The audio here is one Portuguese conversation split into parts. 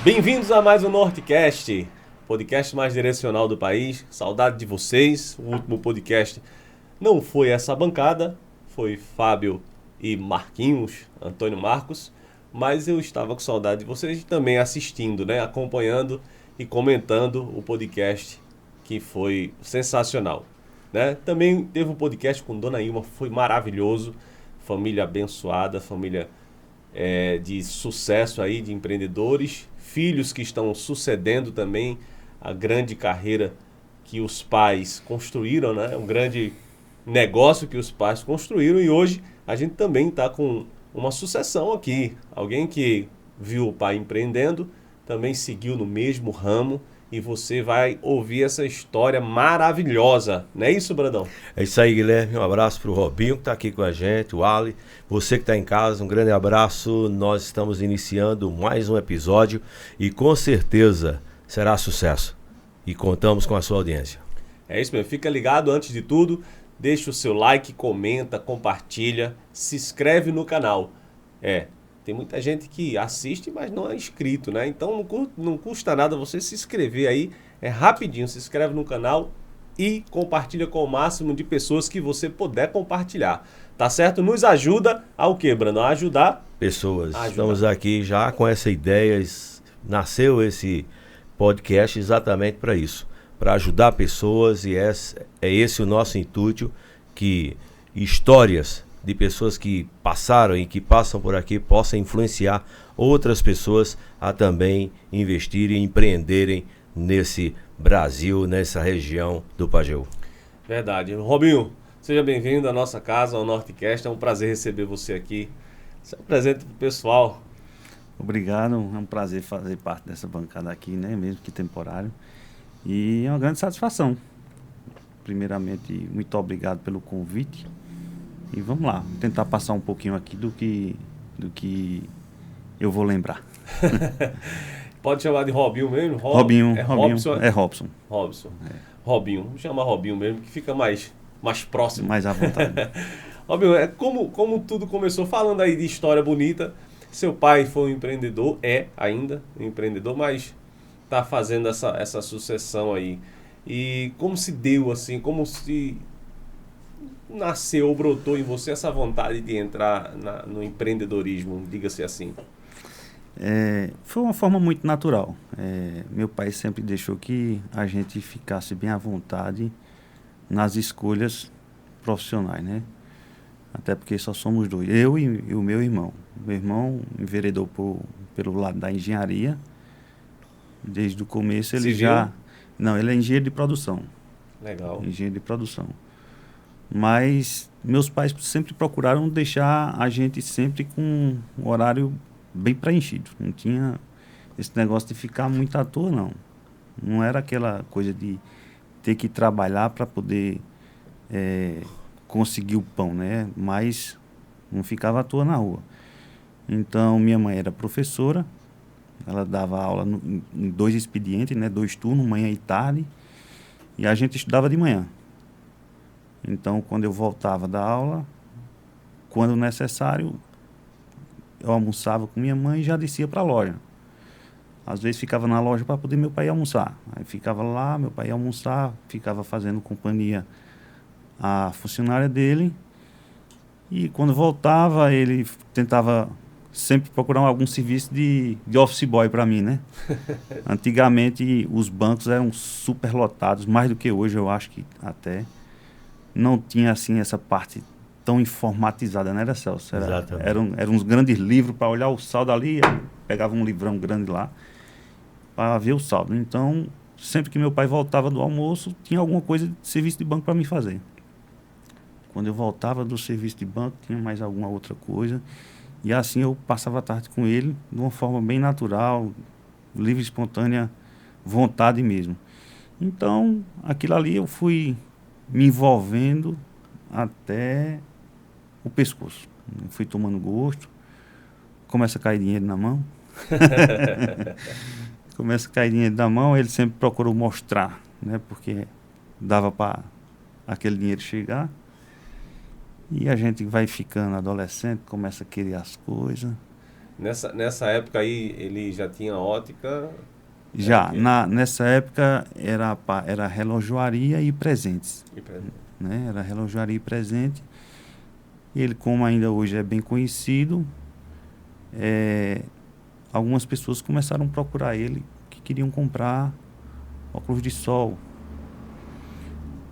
Bem-vindos a mais um Nortecast, podcast mais direcional do país. Saudade de vocês. O último podcast não foi essa bancada, foi Fábio e Marquinhos, Antônio Marcos, mas eu estava com saudade de vocês também assistindo, né? Acompanhando e comentando o podcast, que foi sensacional, né? Também teve um podcast com Dona Ilma, foi maravilhoso. Família abençoada, família de sucesso aí, de empreendedores, filhos que estão sucedendo também a grande carreira que os pais construíram, né? Um grande negócio que os pais construíram, e hoje a gente também está com uma sucessão aqui. Alguém que viu o pai empreendendo, também seguiu no mesmo ramo, e você vai ouvir essa história maravilhosa. Não é isso, Brandão? É isso aí, Guilherme. Um abraço para o Robinho que está aqui com a gente, o Ali. Você que está em casa, um grande abraço. Nós estamos iniciando mais um episódio e com certeza será sucesso. E contamos com a sua audiência. É isso mesmo. Fica ligado antes de tudo. Deixa o seu like, comenta, compartilha, se inscreve no canal. Tem muita gente que assiste, mas não é inscrito, né? Então não custa nada você se inscrever aí. É rapidinho, se inscreve no canal e compartilha com o máximo de pessoas que você puder compartilhar. Tá certo? Nos ajuda ao quê, Brandão? A ajudar pessoas. Estamos aqui já com essa ideia. Nasceu esse podcast exatamente para isso. Para ajudar pessoas, e é esse o nosso intuito, que histórias de pessoas que passaram e que passam por aqui possam influenciar outras pessoas a também investirem e empreenderem nesse Brasil, nessa região do Pajeú. Verdade. Robinho, seja bem-vindo à nossa casa, ao Nortecast. É um prazer receber você aqui. Se apresenta para o pessoal. Obrigado, é um prazer fazer parte dessa bancada aqui, né? Mesmo que temporário. E é uma grande satisfação. Primeiramente, muito obrigado pelo convite. E vamos lá, tentar passar um pouquinho aqui do que eu vou lembrar. Pode chamar de Robinho mesmo? Robinho. Robson? É Robson. Robson. Robinho. Vamos chamar Robinho mesmo, que fica mais próximo. Mais à vontade. Robinho, como tudo começou, falando aí de história bonita. Seu pai foi um empreendedor, ainda um empreendedor, mas está fazendo essa sucessão aí. E como se deu assim, como se nasceu ou brotou em você essa vontade de entrar no empreendedorismo, diga-se assim? Foi uma forma muito natural. Meu pai sempre deixou que a gente ficasse bem à vontade nas escolhas profissionais, né? Até porque só somos dois, eu e o meu irmão. Meu irmão enveredou pelo lado da engenharia. Desde o começo ele já... Não, ele é engenheiro de produção. Legal. Engenheiro de produção. Mas meus pais sempre procuraram deixar a gente sempre com um horário bem preenchido. Não tinha esse negócio de ficar muito à toa, não. Não era aquela coisa de ter que trabalhar para poder conseguir o pão, né? Mas não ficava à toa na rua. Então, minha mãe era professora. Ela dava aula em 2 expedientes, né? 2 turnos, manhã e tarde. E a gente estudava de manhã. Então, quando eu voltava da aula, quando necessário, eu almoçava com minha mãe e já descia para a loja. Às vezes ficava na loja para poder meu pai almoçar. Aí ficava lá, meu pai ia almoçar, ficava fazendo companhia à funcionária dele. E quando voltava, ele tentava sempre procurar algum serviço de office boy para mim, né? Antigamente, os bancos eram super lotados, mais do que hoje, eu acho que até. Não tinha, assim, essa parte tão informatizada, né, era, Celso? Eram uns grandes livros para olhar o saldo ali, pegava um livrão grande lá para ver o saldo. Então, sempre que meu pai voltava do almoço, tinha alguma coisa de serviço de banco para mim fazer. Quando eu voltava do serviço de banco, tinha mais alguma outra coisa. E assim eu passava a tarde com ele, de uma forma bem natural, livre, espontânea, vontade mesmo. Então, aquilo ali eu fui me envolvendo até o pescoço. Eu fui tomando gosto, começa a cair dinheiro na mão. Começa a cair dinheiro na mão, ele sempre procurou mostrar, né? Porque dava para aquele dinheiro chegar. E a gente vai ficando adolescente, começa a querer as coisas. Nessa época aí, ele já tinha ótica? Já, nessa época era relojoaria e presentes, né? Era relojoaria e presente. Ele, como ainda hoje é bem conhecido, algumas pessoas começaram a procurar ele, que queriam comprar óculos de sol.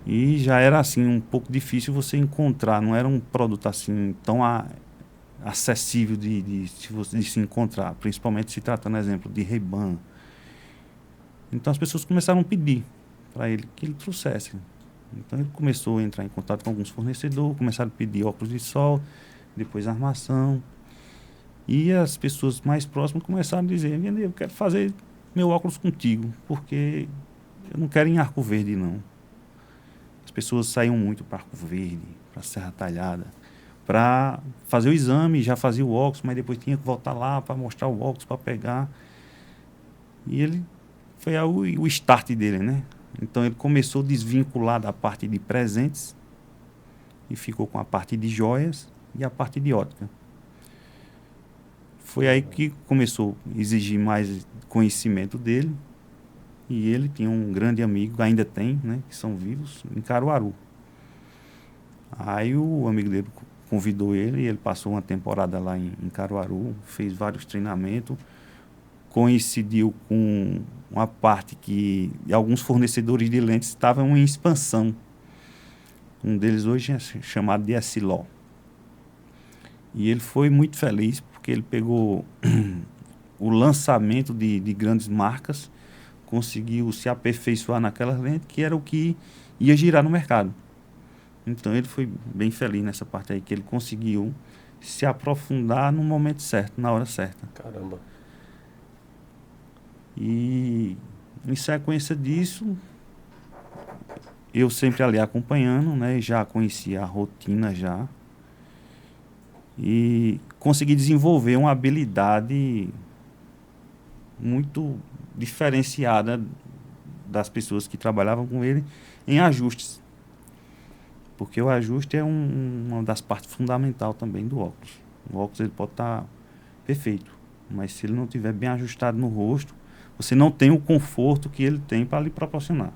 E já era assim um pouco difícil você encontrar, não era um produto assim tão acessível de se encontrar, principalmente se tratando, exemplo, de Ray-Ban. Então as pessoas começaram a pedir para ele que ele trouxesse. Então ele começou a entrar em contato com alguns fornecedores, começaram a pedir óculos de sol, depois armação. E as pessoas mais próximas começaram a dizer: eu quero fazer meu óculos contigo, porque eu não quero em Arco Verde, não. As pessoas saíam muito para Arco Verde, para Serra Talhada, para fazer o exame, já fazia o óculos, mas depois tinha que voltar lá para mostrar o óculos, para pegar. E ele foi o start dele, né? Então ele começou a desvincular da parte de presentes e ficou com a parte de joias e a parte de ótica. Foi aí que começou a exigir mais conhecimento dele. E ele tinha um grande amigo, ainda tem, né, que são vivos, em Caruaru. Aí o amigo dele convidou ele, e ele passou uma temporada lá em Caruaru, fez vários treinamentos, coincidiu com uma parte que alguns fornecedores de lentes estavam em expansão. Um deles hoje é chamado de Essilor. E ele foi muito feliz, porque ele pegou o lançamento de grandes marcas, conseguiu se aperfeiçoar naquelas lentes, que era o que ia girar no mercado. Então ele foi bem feliz nessa parte aí, que ele conseguiu se aprofundar no momento certo, na hora certa. Caramba. E em sequência disso, eu sempre ali acompanhando, né, já conhecia a rotina já, e consegui desenvolver uma habilidade muito diferenciada das pessoas que trabalhavam com ele em ajustes, porque o ajuste é uma das partes fundamentais também do óculos. O óculos ele pode estar perfeito, mas se ele não estiver bem ajustado no rosto, você não tem o conforto que ele tem para lhe proporcionar.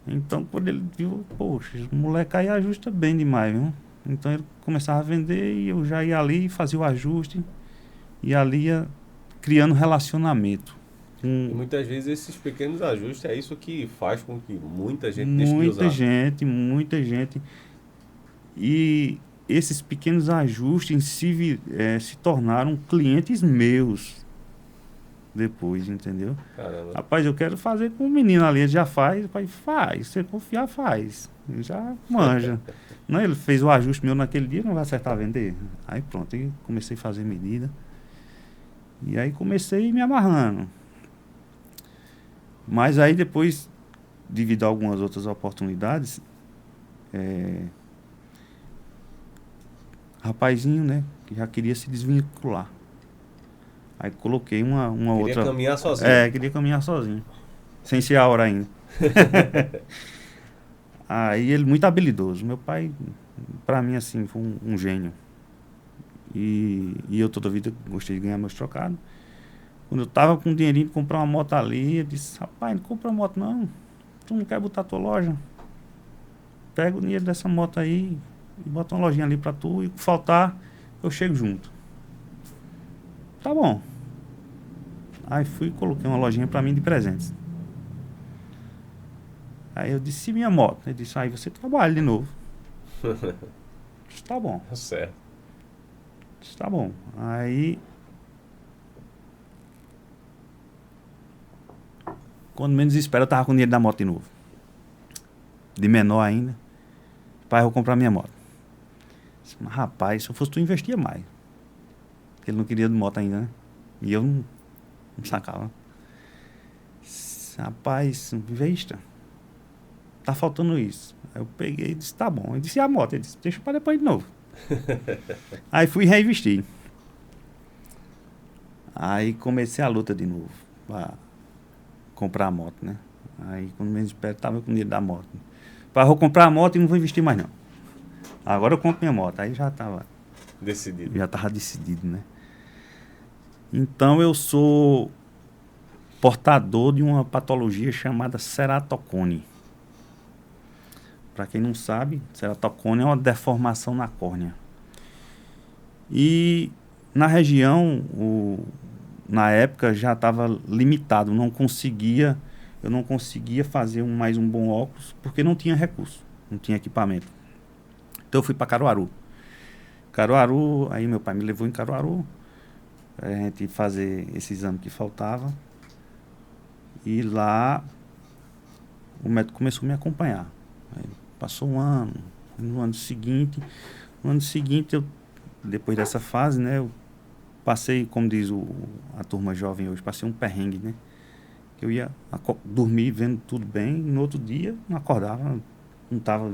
Então, quando ele viu, poxa, o moleque aí ajusta bem demais, viu? Então ele começava a vender e eu já ia ali, fazia o ajuste, e ali ia criando relacionamento. E muitas vezes esses pequenos ajustes é isso que faz com que muita gente deixe de usar. Muita gente. E esses pequenos ajustes se tornaram clientes meus depois, entendeu? Caramba. Rapaz, eu quero fazer com o menino ali, ele já faz. Pai, faz, se confiar, faz. Ele já manja. Não, ele fez o ajuste meu naquele dia, não vai acertar a vender. Aí pronto, aí comecei a fazer medida. E aí comecei me amarrando. Mas aí depois, devido a algumas outras oportunidades, rapazinho, né, que já queria se desvincular. Aí coloquei uma outra... Queria caminhar sozinho. Queria caminhar sozinho. Sem ser a hora ainda. Aí ele muito habilidoso. Meu pai, pra mim, assim, foi um gênio. E eu toda a vida gostei de ganhar meus trocados. Quando eu tava com dinheirinho de comprar uma moto ali, eu disse: rapaz, não compra moto não. Tu não quer botar tua loja? Pega o dinheiro dessa moto aí e bota uma lojinha ali pra tu, e faltar, eu chego junto. Tá bom. Aí fui e coloquei uma lojinha pra mim de presentes. Aí eu disse: e minha moto? Ele disse: aí você trabalha de novo. Disse: tá bom. Certo. Disse: tá bom. Aí, quando menos espera, eu tava com o dinheiro da moto de novo. De menor ainda. Pai, eu vou comprar minha moto. Disse: mas rapaz, se eu fosse tu, investia mais. Porque ele não queria de moto ainda, né? E eu não sacava. Disse: rapaz, investa. Tá faltando isso. Aí eu peguei e disse: tá bom. Eu disse: e a moto? Ele disse: deixa pra depois de novo. Aí fui reinvestir. Aí comecei a luta de novo pra comprar a moto, né? Aí quando menos espero, tava com o dinheiro da moto. Pai, vou comprar a moto e não vou investir mais não. Agora eu compro minha moto. Aí já tava decidido. Já tava decidido, né? Então eu sou portador de uma patologia chamada ceratocone. Para quem não sabe, ceratocone é uma deformação na córnea. E na região, na época já estava limitado, eu não conseguia fazer mais um bom óculos porque não tinha recurso, não tinha equipamento. Então eu fui para Caruaru. Aí meu pai me levou em Caruaru para a gente fazer esse exame que faltava. E lá o médico começou a me acompanhar. Aí passou um ano, no ano seguinte, depois dessa fase, né, eu passei, como diz a turma jovem hoje, passei um perrengue, né? Que eu ia dormir vendo tudo bem, e no outro dia não acordava,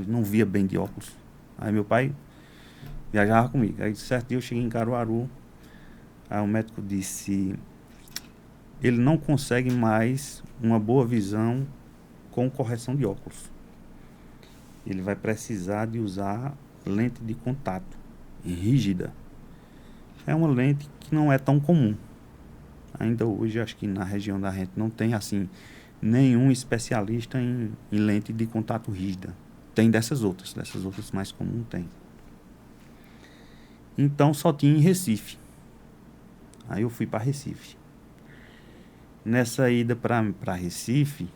não via bem de óculos. Aí meu pai viajava comigo. Aí certo dia eu cheguei em Caruaru, aí o médico disse: ele não consegue mais uma boa visão com correção de óculos. Ele vai precisar de usar lente de contato rígida. É uma lente que não é tão comum. Ainda hoje, acho que na região da gente não tem, assim, nenhum especialista em lente de contato rígida. Tem dessas outras mais comuns tem. Então, só tinha em Recife. Aí eu fui para Recife. Nessa ida para Recife,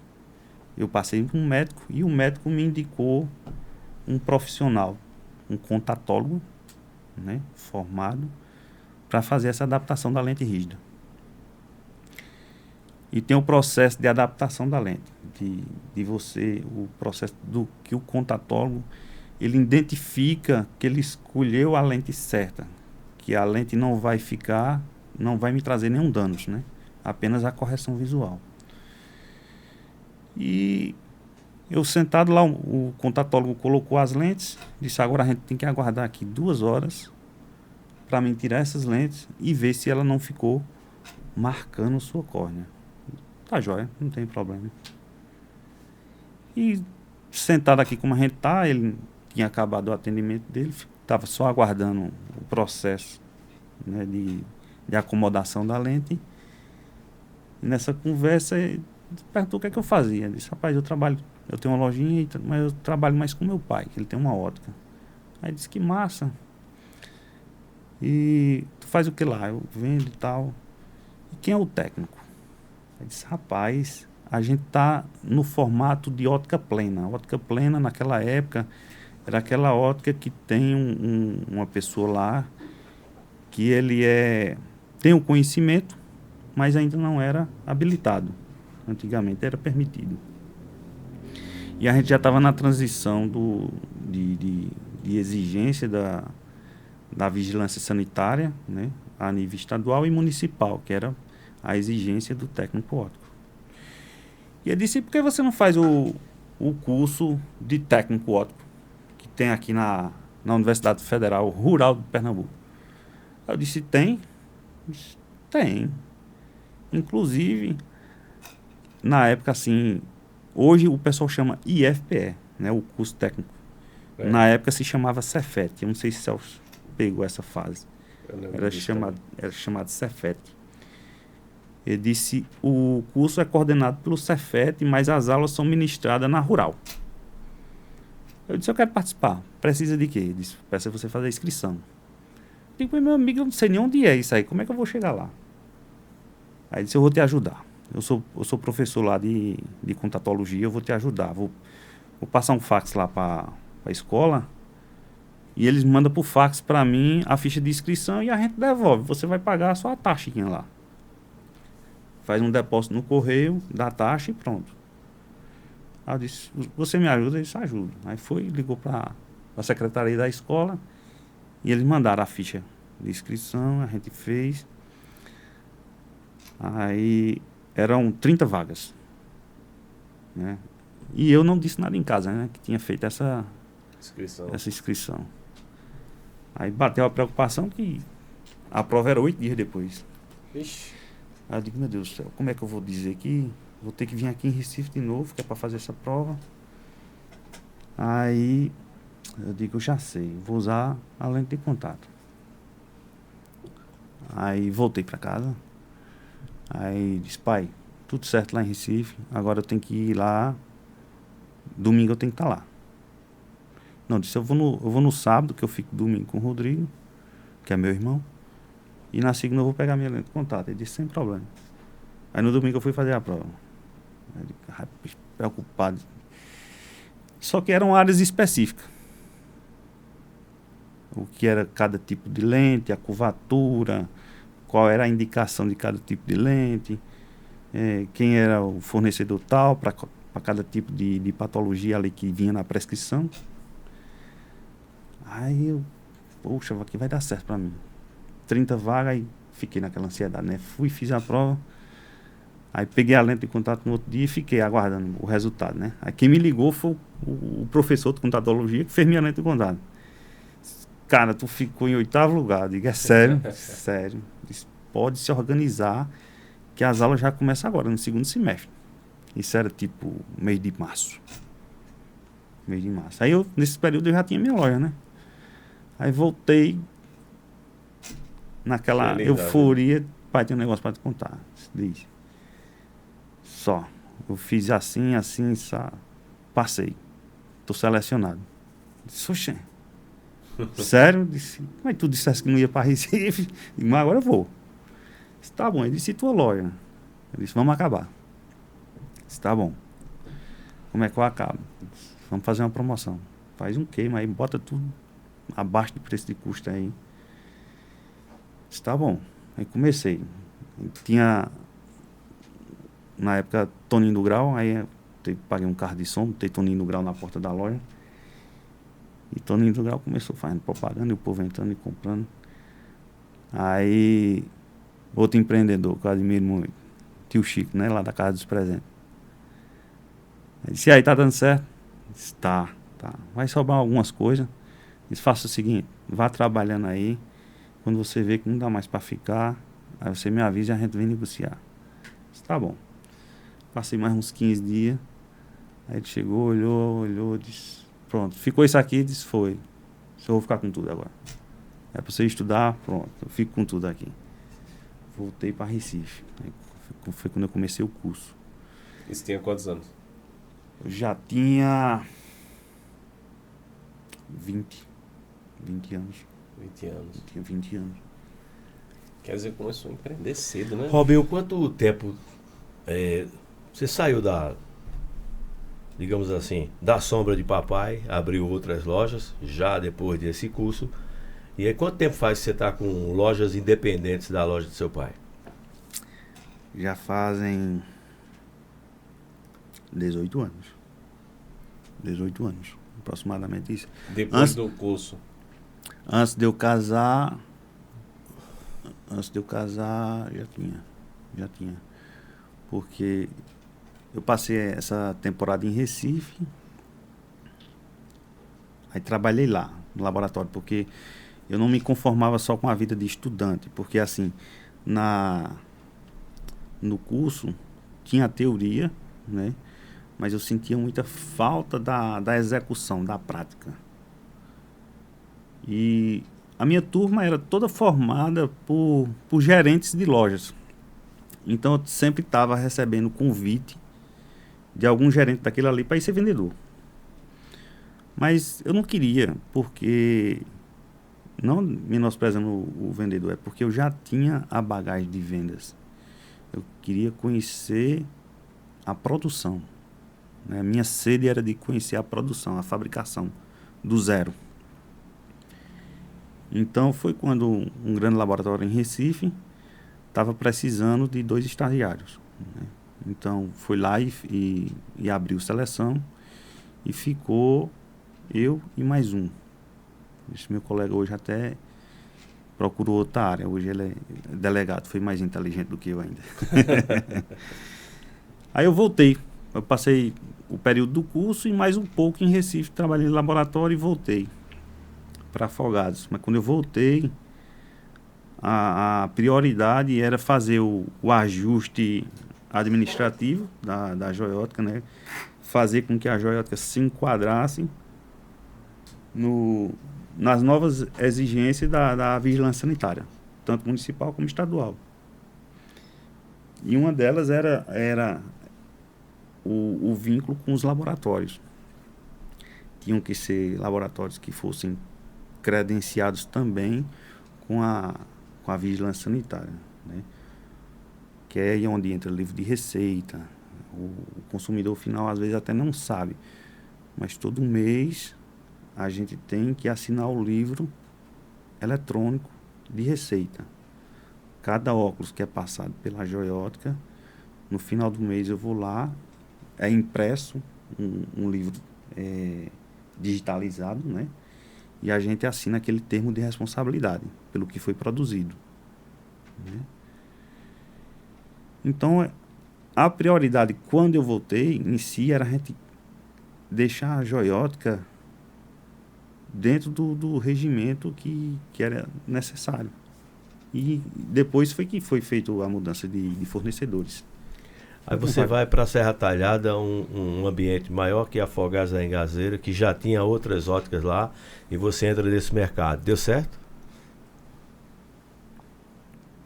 eu passei por um médico e o médico me indicou um profissional, um contatólogo, né, formado, para fazer essa adaptação da lente rígida. E tem o processo de adaptação da lente, o processo do que o contatólogo, ele identifica que ele escolheu a lente certa, que a lente não vai me trazer nenhum dano, né? Apenas a correção visual. E eu sentado lá, o contatólogo colocou as lentes, disse: agora a gente tem que aguardar aqui 2 horas para mim tirar essas lentes e ver se ela não ficou marcando sua córnea. Tá jóia, não tem problema. E sentado aqui como a gente tá, ele tinha acabado o atendimento dele, estava só aguardando o processo, né, de acomodação da lente. E nessa conversa, ele perguntou o que é que eu fazia. Eu disse: rapaz, eu tenho uma lojinha, mas eu trabalho mais com meu pai, que ele tem uma ótica. Aí disse: que massa. E tu faz o que lá? Eu vendo e tal. E quem é o técnico? Aí disse: rapaz, a gente tá no formato de ótica plena. A ótica plena, naquela época, era aquela ótica que tem uma pessoa lá que ele tem o conhecimento, mas ainda não era habilitado. Antigamente era permitido. E a gente já estava na transição de exigência da vigilância sanitária, né, a nível estadual e municipal, que era a exigência do técnico óptico. E eu disse: por que você não faz o curso de técnico óptico que tem aqui na Universidade Federal Rural de Pernambuco? Eu disse: tem? Tem. Inclusive, na época, assim, hoje o pessoal chama IFPE, né, o curso técnico. Na época se chamava Cefet. Eu não sei se o Celso pegou essa fase. Era chamado Cefet. Ele disse: o curso é coordenado pelo Cefet, mas as aulas são ministradas na Rural. Eu disse: eu quero participar. Precisa de quê? Ele disse: precisa você fazer a inscrição. Eu digo: meu amigo, eu não sei nem onde é isso aí. Como é que eu vou chegar lá? Aí ele disse: eu vou te ajudar. Eu sou professor lá de contatologia, eu vou te ajudar. Vou passar um fax lá para a escola e eles mandam por fax para mim a ficha de inscrição e a gente devolve. Você vai pagar só a taxinha lá. Faz um depósito no correio, dá a taxa e pronto. Aí eu disse: você me ajuda? Eu disse: ajudo. Aí ligou para a secretaria da escola e eles mandaram a ficha de inscrição, a gente fez. Aí eram 30 vagas, né? E eu não disse nada em casa, né, que tinha feito essa inscrição. Aí bateu a preocupação que a prova era 8 dias depois. Ixi. Aí eu digo: meu Deus do céu, como é que eu vou dizer que vou ter que vir aqui em Recife de novo, que é para fazer essa prova? Aí eu digo: eu já sei, vou usar a lente de contato. Aí voltei para casa, Aí disse, pai, tudo certo lá em Recife, agora eu tenho que ir lá, domingo eu tenho que estar lá. Não, disse, eu vou no sábado, que eu fico domingo com o Rodrigo, que é meu irmão, e na segunda eu vou pegar minha lente de contato. Ele disse, sem problema. Aí no domingo eu fui fazer a prova. Ele, preocupado. Só que eram áreas específicas. O que era cada tipo de lente, a curvatura, qual era a indicação de cada tipo de lente, quem era o fornecedor tal para cada tipo de patologia ali que vinha na prescrição. Aí eu, poxa, aqui vai dar certo para mim. 30 vagas, aí fiquei naquela ansiedade, né? Fui, fiz a prova, aí peguei a lente de contato no outro dia e fiquei aguardando o resultado, né? Aí quem me ligou foi o professor de contatologia que fez minha lente de contato. Cara, tu ficou em 8º lugar. Eu digo, é sério? Sério. Disse, pode se organizar, que as aulas já começam agora, no 2º semestre. Isso era tipo mês de março. Mês de março. Aí nesse período eu já tinha minha loja, né? Aí voltei naquela euforia. Pai, tem um negócio pra te contar. Diz. Só. Eu fiz assim, só. Passei. Tô selecionado. Disse, oxê. Sério? Disse, mas tu disseste que não ia para Recife. Digo, mas agora eu vou. Disse, tá bom. Ele disse, e tua loja? Eu disse, vamos acabar. Disse, tá bom. Como é que eu acabo? Disse, vamos fazer uma promoção. Faz um queima aí, bota tudo abaixo do preço de custo aí. Disse, tá bom. Aí comecei. Tinha, na época, Toninho do Grau. Aí eu paguei um carro de som, botei Toninho do Grau na porta da loja. E Toninho do Grau começou fazendo propaganda, e o povo entrando e comprando. Aí, outro empreendedor que eu admiro muito, tio Chico, né, lá da Casa dos Presentes. Ele disse, e aí, tá dando certo? Eu disse, tá. Vai sobrar algumas coisas. Disse, faça o seguinte, vá trabalhando aí. Quando você vê que não dá mais para ficar, aí você me avisa e a gente vem negociar. Eu disse, tá bom. Passei mais uns 15 dias. Aí ele chegou, olhou, disse... Pronto, ficou isso aqui, disse, foi. Eu vou ficar com tudo agora. É pra você estudar, pronto, eu fico com tudo aqui. Voltei para Recife. Aí foi quando eu comecei o curso. Isso tinha quantos anos? Eu já tinha 20 anos. 20 anos. Eu tinha 20 anos. Quer dizer, começou a empreender cedo, né? Robinho, quanto tempo você saiu digamos assim, da sombra de papai, abriu outras lojas, já depois desse curso. E aí, quanto tempo faz que você está com lojas independentes da loja do seu pai? Já fazem 18 anos. 18 anos, aproximadamente isso. Depois do curso? Antes de eu casar, já tinha. Porque eu passei essa temporada em Recife, aí trabalhei lá, no laboratório, porque eu não me conformava só com a vida de estudante, porque assim, no curso tinha a teoria, né? Mas eu sentia muita falta da execução, da prática. E a minha turma era toda formada por gerentes de lojas. Então eu sempre estava recebendo convite de algum gerente daquele ali para ir ser vendedor. Mas eu não queria, porque, não menosprezando o vendedor, é porque eu já tinha a bagagem de vendas. Eu queria conhecer a produção. Né? A minha sede era de conhecer a produção, a fabricação, do zero. Então foi quando um grande laboratório em Recife estava precisando de 2 estagiários. Né? Então foi lá e abriu seleção e ficou eu e mais um. Esse meu colega hoje até procurou outra área. Hoje ele é delegado, foi mais inteligente do que eu ainda. Aí eu voltei. Eu passei o período do curso e mais um pouco em Recife. Trabalhei no laboratório e voltei para Afogados. Mas quando eu voltei, a prioridade era fazer o ajuste administrativo da joiótica, né? Fazer com que a joiótica se enquadrasse nas novas exigências da vigilância sanitária, tanto municipal como estadual. E uma delas era o vínculo com os laboratórios. Tinham que ser laboratórios que fossem credenciados também com a vigilância sanitária, né? Que é aí onde entra o livro de receita. O consumidor final às vezes até não sabe, mas todo mês a gente tem que assinar o livro eletrônico de receita. Cada óculos que é passado pela joia ótica, no final do mês eu vou lá, é impresso um livro digitalizado, né? E a gente assina aquele termo de responsabilidade pelo que foi produzido, né? Então, a prioridade quando eu voltei em si era a gente deixar a joia ótica dentro do regimento que era necessário. E depois foi feita a mudança de fornecedores. Aí você vai para a Serra Talhada, um ambiente maior que a Afogados da Engazeira, que já tinha outras óticas lá, e você entra nesse mercado. Deu certo?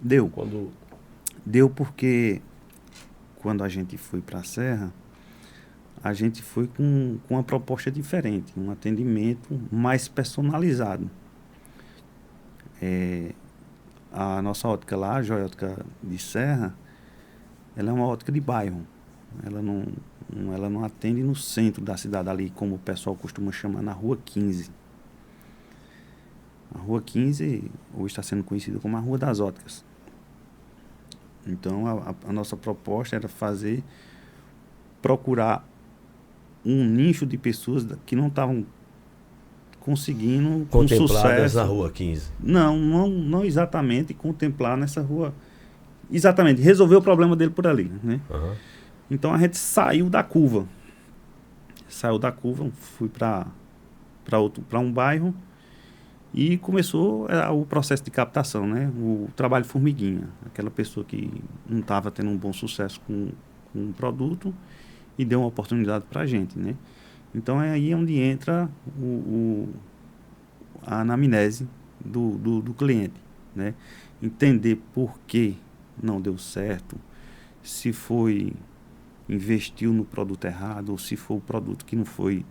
Deu. Deu porque quando a gente foi para a Serra, a gente foi com uma proposta diferente, um atendimento mais personalizado. A nossa ótica lá, a Joia Ótica de Serra, ela é uma ótica de bairro. Ela não atende no centro da cidade, ali como o pessoal costuma chamar, na Rua 15. A Rua 15 hoje está sendo conhecida como a Rua das Óticas. Então, a nossa proposta era procurar um nicho de pessoas que não estavam conseguindo com contempladas sucesso. na Rua 15. Não exatamente contemplar nessa rua. Exatamente, resolver o problema dele por ali, né? Uhum. Então a gente saiu da curva. Fui para um bairro e começou o processo de captação, né? O trabalho formiguinha. Aquela pessoa que não estava tendo um bom sucesso com um produto e deu uma oportunidade para a gente, né? Então é aí onde entra a anamnese do cliente, né? Entender por que não deu certo, se investiu no produto errado, ou se foi o produto que não foi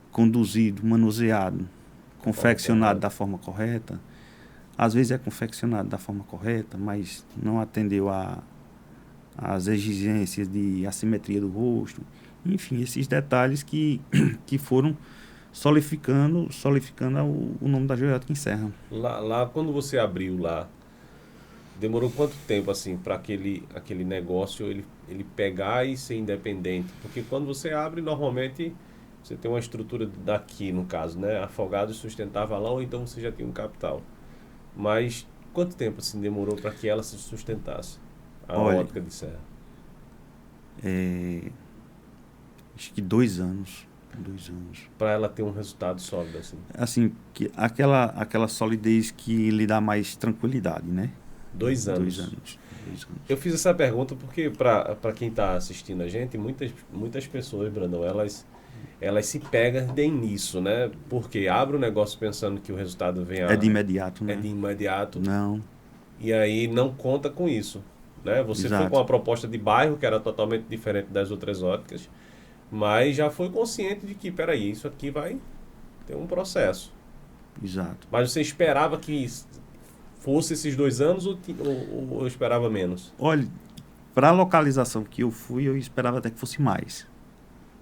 conduzido, manuseado, confeccionado da forma correta. Às vezes é confeccionado da forma correta, mas não atendeu às exigências de assimetria do rosto. Enfim, esses detalhes que foram solidificando o nome da Joia Ótica em Serra. Lá, quando você abriu lá, demorou quanto tempo assim para aquele negócio ele pegar e ser independente? Porque quando você abre, normalmente você tem uma estrutura daqui, no caso, né? Afogados sustentava lá, ou então você já tinha um capital. Mas quanto tempo assim demorou para que ela se sustentasse, a ótica de Serra? Acho que 2 anos. Para ela ter um resultado sólido assim. Assim, que aquela solidez que lhe dá mais tranquilidade, né? 2 anos. 2 anos. Eu fiz essa pergunta porque, para quem está assistindo a gente, muitas pessoas, Brandão, elas se perdem nisso, né? Porque abre o negócio pensando que o resultado vem é de imediato, né? É de imediato. Não. E aí não conta com isso, né? Você Exato. foi com uma proposta de bairro que era totalmente diferente das outras óticas, mas já foi consciente de que, peraí, isso aqui vai ter um processo. Exato. Mas você esperava que fosse esses 2 anos ou eu esperava menos? Olha, para a localização que eu fui, eu esperava até que fosse mais.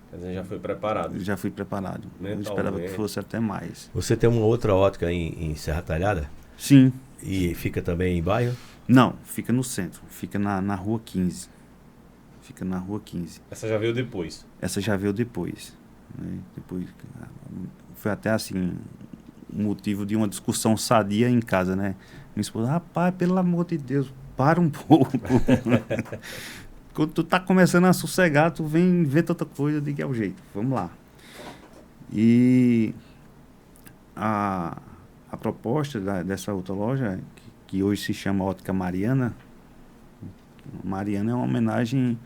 Quer dizer, já foi preparado. Eu já fui preparado. Mentalmente. Eu esperava que fosse até mais. Você tem uma outra ótica em Serra Talhada? Sim. E fica também em bairro? Não, fica no centro. Fica na Rua 15. Fica na Rua 15. Essa já veio depois? Essa já veio depois. Né? Foi até assim, motivo de uma discussão sadia em casa, né? Minha esposa, rapaz, pelo amor de Deus, para um pouco. Quando tu tá começando a sossegar, tu vem ver tanta coisa, eu digo, é o jeito, vamos lá. E a proposta dessa outra loja, que hoje se chama Ótica Mariana, Mariana é uma homenagem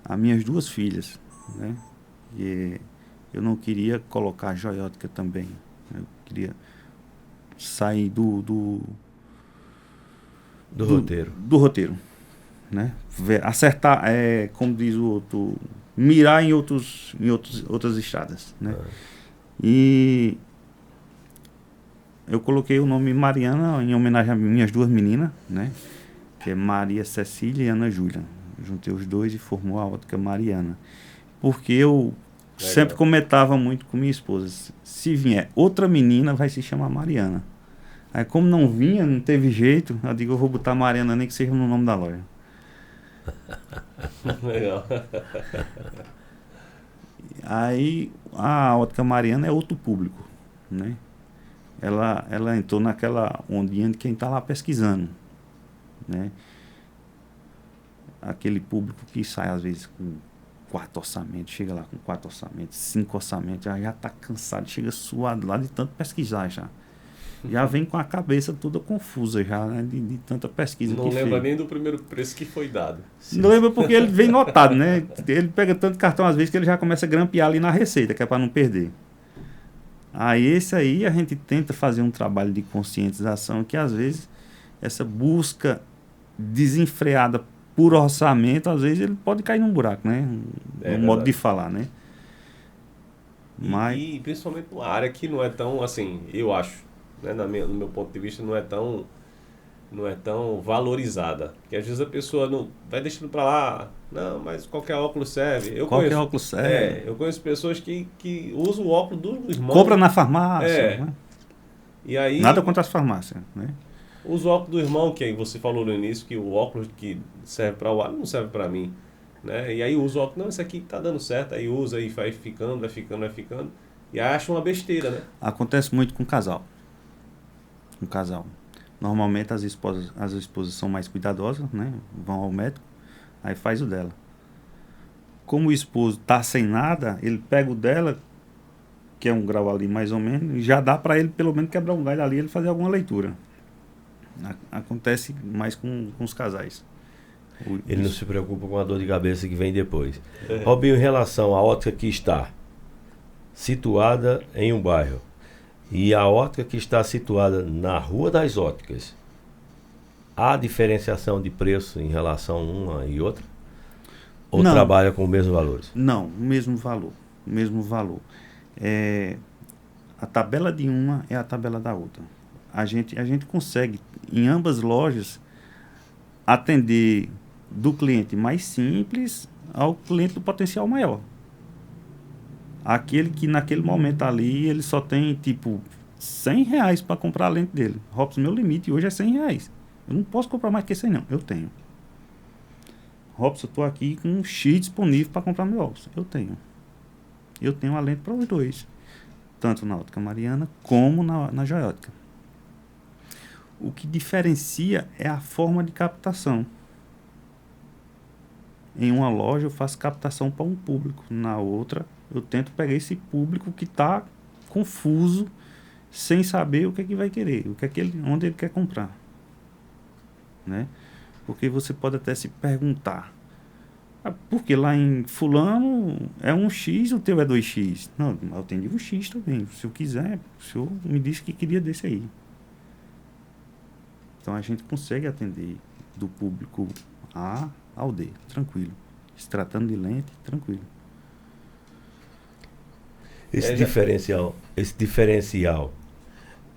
a minhas 2 filhas, né? E eu não queria colocar Joia Ótica também. Eu queria sair do roteiro. Do roteiro. né? Acertar, como diz o outro, mirar em outras estradas, né? E eu coloquei o nome Mariana em homenagem às minhas duas meninas, né? Que é Maria Cecília e Ana Júlia. Juntei os dois e formou a Ótica Mariana. Porque eu sempre comentava muito com minha esposa, se vier outra menina, vai se chamar Mariana. Aí como não vinha, não teve jeito, eu digo, eu vou botar Mariana nem que seja no nome da loja. Legal. Aí a Ótica Mariana é outro público, né? Ela entrou naquela ondinha de quem está lá pesquisando, né? Aquele público que sai às vezes com 4 orçamentos, chega lá com 4 orçamentos, 5 orçamentos, já está cansado, chega suado lá de tanto pesquisar já. Já vem com a cabeça toda confusa já, né? De tanta pesquisa Não que lembra fez. nem do primeiro preço que foi dado. Não lembra porque ele vem notado, né? Ele pega tanto cartão às vezes que ele já começa a grampear ali na receita, que é para não perder. Aí esse aí a gente tenta fazer um trabalho de conscientização que às vezes essa busca desenfreada por orçamento, às vezes ele pode cair num buraco, né? No modo de falar, né? Mas... E principalmente numa área que não é tão, assim, eu acho, né, no meu ponto de vista, não é tão valorizada. Porque às vezes a pessoa não vai deixando pra lá, não, mas qualquer óculos serve. Qualquer óculos serve. Eu conheço pessoas que usam o óculos do irmão. Compra na farmácia. Né? E aí, nada contra as farmácias, né? Usa o óculos do irmão, que aí você falou no início, que o óculos que serve para o ar não serve para mim. Né? E aí usa o óculos, não, isso aqui tá dando certo, aí usa e vai ficando. E aí acha uma besteira, né? Acontece muito com casal. Normalmente as esposas são mais cuidadosas, né? Vão ao médico, aí faz o dela. Como o esposo tá sem nada, ele pega o dela, que é um grau ali mais ou menos, e já dá para ele pelo menos quebrar um galho ali e ele fazer alguma leitura. Acontece mais com os casais. Ele não se preocupa com a dor de cabeça que vem depois. Robinho, em relação à ótica que está situada em um bairro e a ótica que está situada na Rua das Óticas, há diferenciação de preço em relação a uma e outra? Ou não, trabalha com os mesmos valores? Não, o mesmo valor. A tabela de uma é a tabela da outra. A gente consegue, em ambas lojas, atender do cliente mais simples ao cliente do potencial maior. Aquele que naquele momento ali, ele só tem tipo R$100 para comprar a lente dele. Robson, meu limite hoje é R$100. Eu não posso comprar mais que 100 não, eu tenho. Robson, eu estou aqui com um X disponível para comprar meu óculos. Eu tenho a lente para os dois. Tanto na Ótica Mariana como na Joiótica. O que diferencia é a forma de captação. Em uma loja eu faço captação para um público, na outra eu tento pegar esse público que está confuso, sem saber o que é que vai querer, onde ele quer comprar, né? Porque você pode até se perguntar, porque lá em fulano é 1x, o teu é 2x. Não, eu tenho de 1x também. Se eu quiser, o senhor me disse que queria desse aí. Então a gente consegue atender do público A ao D, tranquilo. Se tratando de lente, tranquilo. Esse diferencial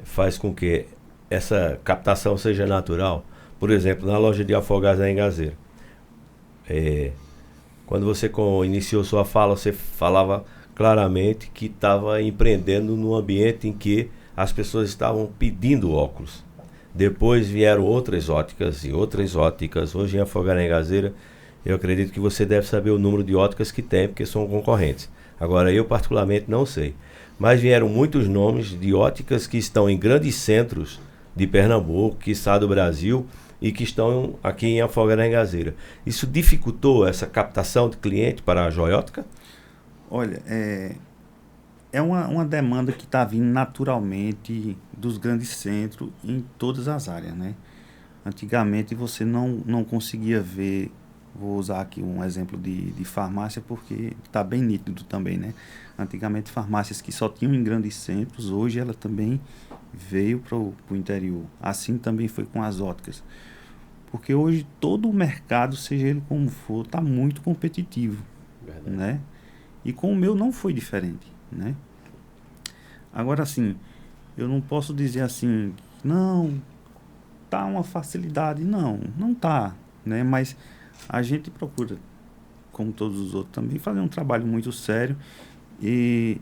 faz com que essa captação seja natural. Por exemplo, na loja de Afogados da Engazeira. Quando você iniciou sua fala, você falava claramente que estava empreendendo num ambiente em que as pessoas estavam pedindo óculos. Depois vieram outras óticas e outras óticas. Hoje em Afogados da Engazeira, eu acredito que você deve saber o número de óticas que tem, porque são concorrentes. Agora, eu particularmente não sei. Mas vieram muitos nomes de óticas que estão em grandes centros de Pernambuco, quiçá do Brasil, e que estão aqui em Afogados da Engazeira. Isso dificultou essa captação de cliente para a Joiótica? Olha, é uma demanda que está vindo naturalmente dos grandes centros em todas as áreas, né? Antigamente você não conseguia ver, vou usar aqui um exemplo de farmácia porque está bem nítido também, né? Antigamente farmácias que só tinham em grandes centros, hoje ela também veio para o interior. Assim também foi com as óticas. Porque hoje todo o mercado, seja ele como for, está muito competitivo. Verdade. Né? E com o meu não foi diferente, né? Agora, assim, eu não posso dizer assim, não, tá uma facilidade. Não tá, né? Mas a gente procura, como todos os outros também, fazer um trabalho muito sério. E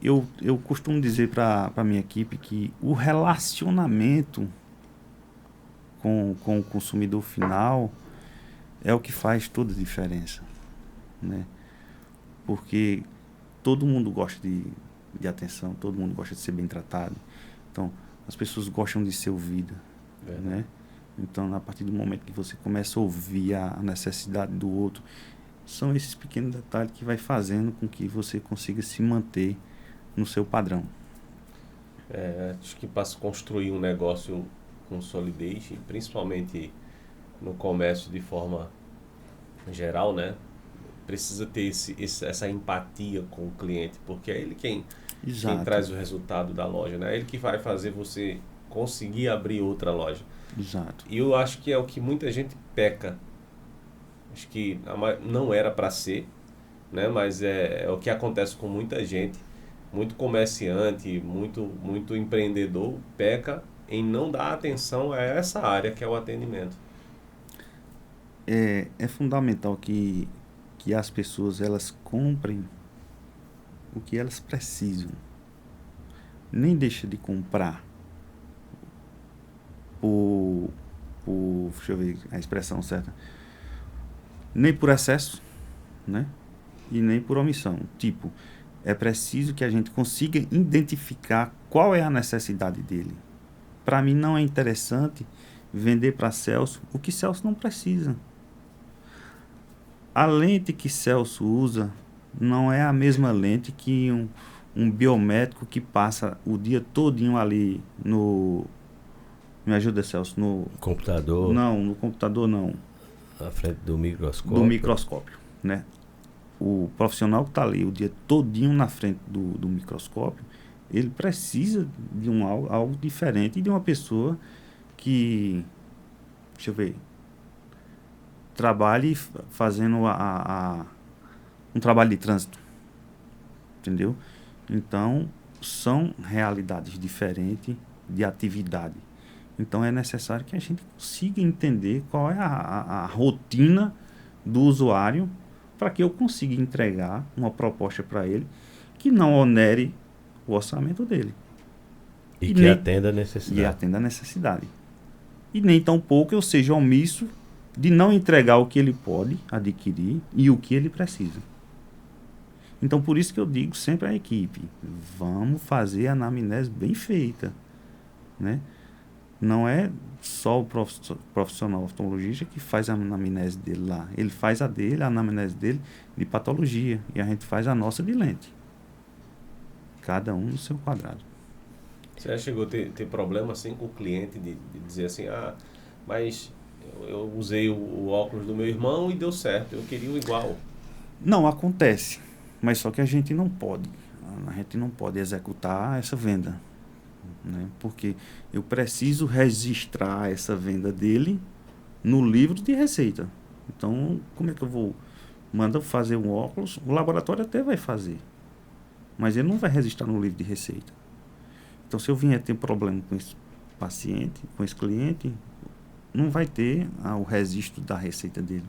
eu costumo dizer para a minha equipe que o relacionamento com o consumidor final é o que faz toda a diferença, né? Porque todo mundo gosta de atenção, todo mundo gosta de ser bem tratado. Então, as pessoas gostam de ser ouvidas, né? Então, a partir do momento que você começa a ouvir a necessidade do outro, são esses pequenos detalhes que vai fazendo com que você consiga se manter no seu padrão. Acho que para se construir um negócio com solidez, e principalmente no comércio de forma geral, né? Precisa ter essa empatia com o cliente, porque é ele quem traz o resultado da loja, né? É ele que vai fazer você conseguir abrir outra loja. Exato. E eu acho que é o que muita gente peca. Acho que não era para ser, né? Mas é o que acontece com muita gente, muito comerciante, muito empreendedor, peca em não dar atenção a essa área que é o atendimento. É fundamental que as pessoas elas comprem o que elas precisam. Nem deixa de comprar deixa eu ver a expressão certa, nem por excesso, né? E nem por omissão. Tipo, é preciso que a gente consiga identificar qual é a necessidade dele. Para mim não é interessante vender para Celso o que Celso não precisa. A lente que Celso usa não é a mesma lente que um biomédico que passa o dia todinho ali no... Me ajuda, Celso, no... Computador? Não, no computador não. Na frente do microscópio? Do microscópio, né? O profissional que está ali o dia todinho na frente do microscópio, ele precisa de algo diferente de uma pessoa que... Deixa eu ver... trabalhe fazendo um trabalho de trânsito, entendeu? Então, são realidades diferentes de atividade. Então, é necessário que a gente consiga entender qual é a rotina do usuário para que eu consiga entregar uma proposta para ele que não onere o orçamento dele. E que atenda a necessidade. E atenda a necessidade. E nem tão pouco eu seja omisso de não entregar o que ele pode adquirir e o que ele precisa. Então, por isso que eu digo sempre à equipe, vamos fazer a anamnese bem feita, né? Não é só o profissional oftalmologista que faz a anamnese dele lá. Ele faz a anamnese dele de patologia, e a gente faz a nossa de lente. Cada um no seu quadrado. Você já chegou a ter problema assim com o cliente de dizer assim, mas eu usei o óculos do meu irmão e deu certo, eu queria o igual? Não, acontece, mas só que a gente não pode executar essa venda, né? Porque eu preciso registrar essa venda dele no livro de receita. Então, como é que eu vou? Manda fazer um óculos, o laboratório até vai fazer, mas ele não vai registrar no livro de receita. Então, se eu vier ter problema com esse paciente, com esse cliente, não vai ter o registro da receita dele.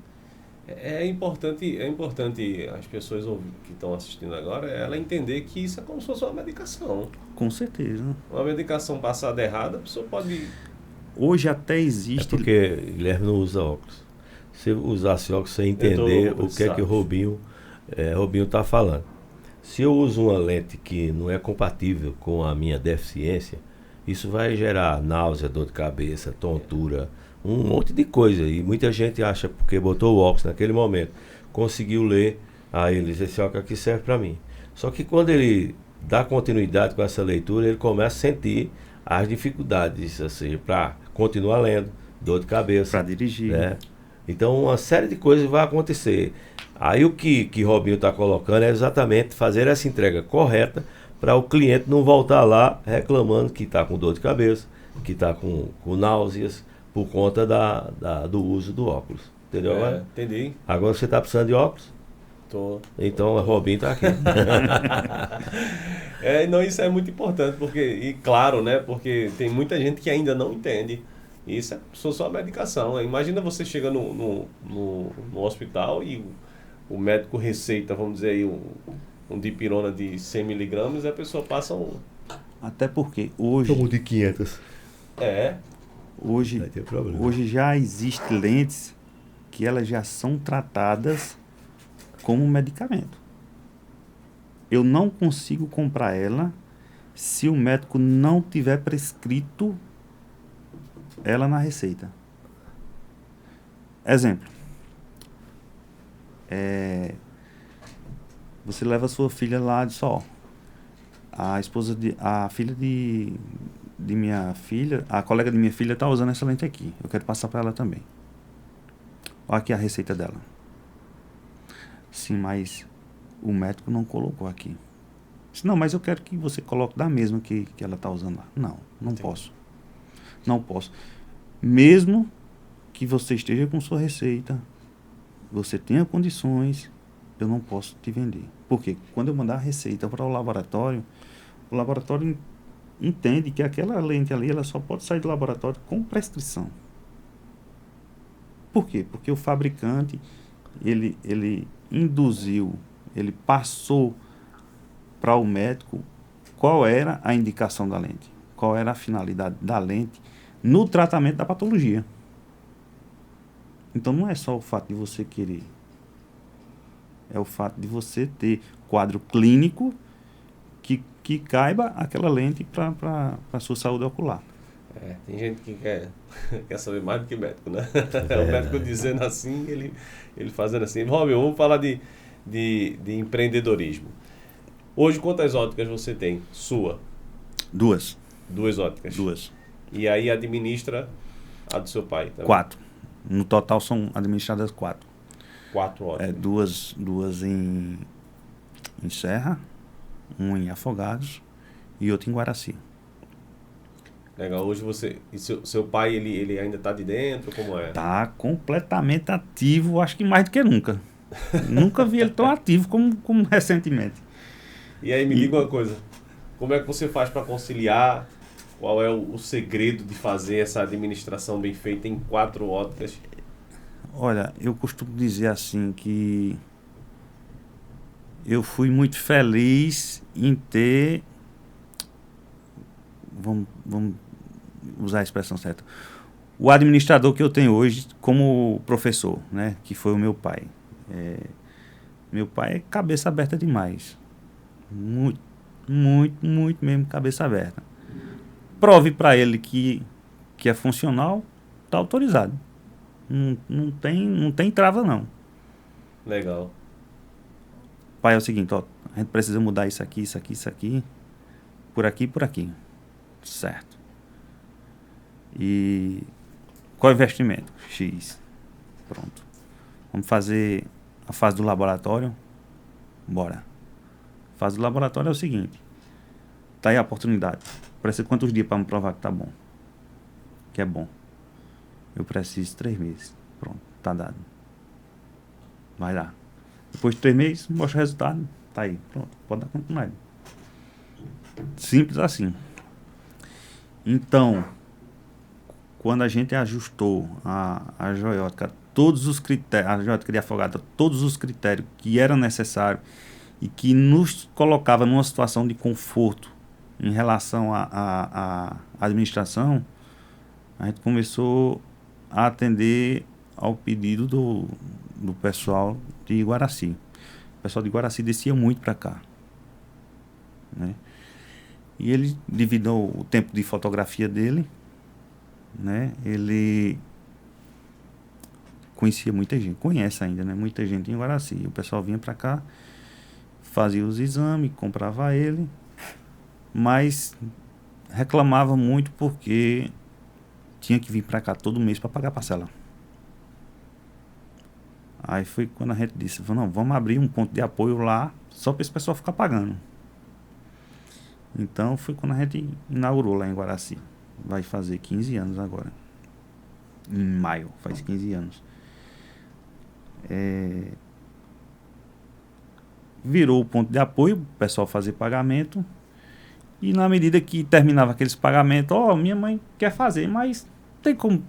É importante as pessoas que estão assistindo agora, ela entender que isso é como se fosse uma medicação. Com certeza. Uma medicação passada errada, a pessoa pode... Hoje até existe... É porque Guilherme não usa óculos. Se usasse óculos, você entender o que é que o Robinho está falando. Se eu uso uma lente que não é compatível com a minha deficiência, isso vai gerar náusea, dor de cabeça, tontura, um monte de coisa. E muita gente acha, porque botou o óculos naquele momento, conseguiu ler, ele diz, esse óculos aqui serve para mim. Só que quando ele dá continuidade com essa leitura, ele começa a sentir as dificuldades, ou seja, para continuar lendo, dor de cabeça. Para dirigir. Né? Então, uma série de coisas vai acontecer. Aí o que Robinho está colocando é exatamente fazer essa entrega correta para o cliente não voltar lá reclamando que está com dor de cabeça, que está com náuseas, por conta do uso do óculos. Entendeu agora? Entendi. Agora você está precisando de óculos? Tô. Então o Robinho está aqui. Não, isso é muito importante, porque, e claro, né? Porque tem muita gente que ainda não entende. Isso é só a medicação. Né? Imagina você chega no hospital e o médico receita, vamos dizer aí, um dipirona de 100 miligramas e a pessoa passa um... Até porque hoje... Tomo de 500. Hoje, Vai ter problema. hoje já existem lentes que elas já são tratadas como medicamento. Eu não consigo comprar ela se o médico não tiver prescrito ela na receita. Exemplo. Você leva a sua filha lá e diz, ó, a filha de minha filha, a colega de minha filha está usando essa lente aqui. Eu quero passar para ela também. Olha aqui a receita dela. Sim, mas o médico não colocou aqui. Disse, não, mas eu quero que você coloque da mesma que ela está usando lá. Não Entendi. posso. Não posso. Mesmo que você esteja com sua receita, você tenha condições, eu não posso te vender. Porque quando eu mandar a receita para o laboratório entende que aquela lente ali ela só pode sair do laboratório com prescrição. Por quê? Porque o fabricante ele induziu, ele passou para o médico qual era a indicação da lente, qual era a finalidade da lente no tratamento da patologia. Então não é só o fato de você querer, é o fato de você ter quadro clínico que caiba aquela lente para a sua saúde ocular. Tem gente que quer saber mais do que médico, né? O médico dizendo assim, ele fazendo assim. Robin, vamos falar de empreendedorismo. Hoje, quantas óticas você tem? Sua? 2. 2 óticas? 2. E aí administra a do seu pai também? 4. No total são administradas 4. 4 óticas? Duas em Serra, um em Afogados e outro em Guaraci. Legal. Hoje você... E seu pai, ele ainda está de dentro? Como é? Tá completamente ativo, acho que mais do que nunca. Nunca vi ele tão ativo como recentemente. E aí me diga uma coisa. Como é que você faz para conciliar? Qual é o segredo de fazer essa administração bem feita em 4 óticas? Olha, eu costumo dizer assim que eu fui muito feliz em ter, vamos usar a expressão certa, o administrador que eu tenho hoje como professor, né, que foi o meu pai. Meu pai é cabeça aberta demais. Muito, muito, muito mesmo cabeça aberta. Prove para ele que é funcional, está autorizado. Não tem trava, não. Legal. Pai, é o seguinte, ó, a gente precisa mudar isso aqui, isso aqui, isso aqui, por aqui e por aqui. Certo. E qual é o investimento? X. Pronto. Vamos fazer a fase do laboratório? Bora. A fase do laboratório é o seguinte. Tá aí a oportunidade. Precisa de quantos dias para me provar que tá bom? Que é bom. Eu preciso de 3 meses. Pronto, tá dado. Vai lá. Depois de 3 meses, mostra o resultado. Tá aí, pronto. Pode dar continuidade. Simples assim. Então, quando a gente ajustou a joiótica, todos os critérios, a joiótica de Afogado, todos os critérios que eram necessários e que nos colocava numa situação de conforto em relação à administração, a gente começou a atender ao pedido do pessoal de Guaraci. O pessoal de Guaraci descia muito para cá, né? E ele, devido ao tempo de fotografia dele, né, ele conhecia muita gente, conhece ainda, né, muita gente em Guaraci. O pessoal vinha para cá, fazia os exames, comprava ele, mas reclamava muito porque tinha que vir para cá todo mês para pagar a parcela. Aí foi quando a gente disse, não, vamos abrir um ponto de apoio lá, só para esse pessoal ficar pagando. Então foi quando a gente inaugurou lá em Guaraci. Vai fazer 15 anos agora. em maio, faz 15 anos. Virou o ponto de apoio, o pessoal fazer pagamento. E na medida que terminava aqueles pagamentos, minha mãe quer fazer, mas não tem como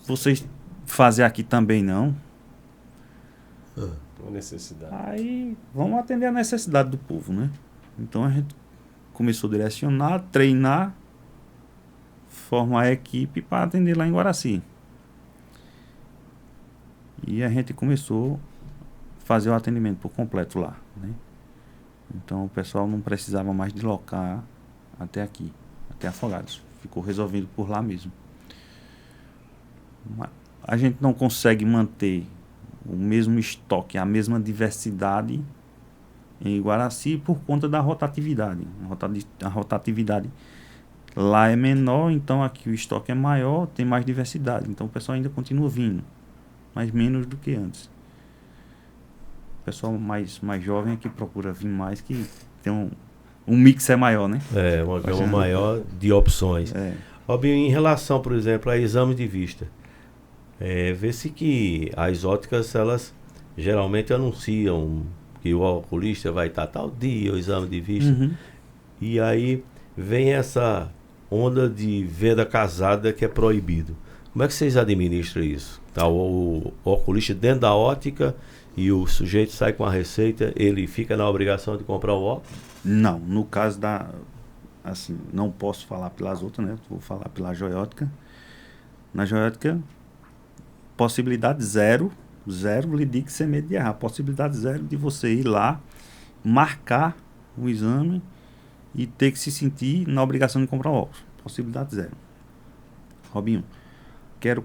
vocês fazer aqui também não. Uma necessidade. Aí vamos atender a necessidade do povo, né? Então a gente começou a direcionar, treinar, formar a equipe para atender lá em Guaraci. E a gente começou a fazer o atendimento por completo lá, né? Então o pessoal não precisava mais deslocar até aqui, até Afogados. Ficou resolvido por lá mesmo. A gente não consegue manter o mesmo estoque, a mesma diversidade em Guaraci por conta da rotatividade. A rotatividade lá é menor, então aqui o estoque é maior, tem mais diversidade. Então o pessoal ainda continua vindo, mas menos do que antes. O pessoal mais jovem é que procura vir mais, que tem um mix é maior, né? Uma gama maior de opções. Robinho, em relação, por exemplo, a exame de vista, vê-se que as óticas, elas geralmente anunciam que o oculista vai estar tal dia, o exame de vista. Uhum. E aí vem essa onda de venda casada que é proibido. Como é que vocês administram isso? Tá, o oculista dentro da ótica e o sujeito sai com a receita, ele fica na obrigação de comprar o óculos? Não, no caso assim, não posso falar pelas outras, né? Vou falar pela Joiótica. Na Joiótica, possibilidade zero, lhe digo sem medo de errar, possibilidade zero de você ir lá, marcar o exame e ter que se sentir na obrigação de comprar o óculos. Possibilidade zero. Robinho, quero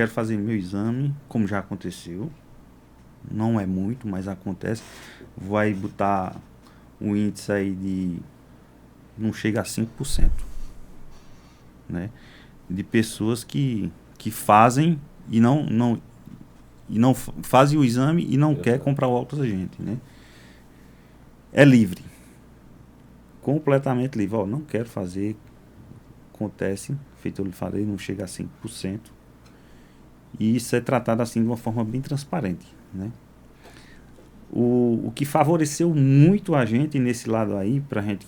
fazer meu exame, como já aconteceu. Não é muito, mas acontece. Vai botar um índice aí de... não chega a 5%. Né? De pessoas que fazem e não fazem o exame e não quer comprar o óculos da gente, né? É livre. Completamente livre. Não quero fazer. Acontece, feito eu lhe falei, não chega a 5%. E isso é tratado assim de uma forma bem transparente, né? O que favoreceu muito a gente nesse lado aí, pra gente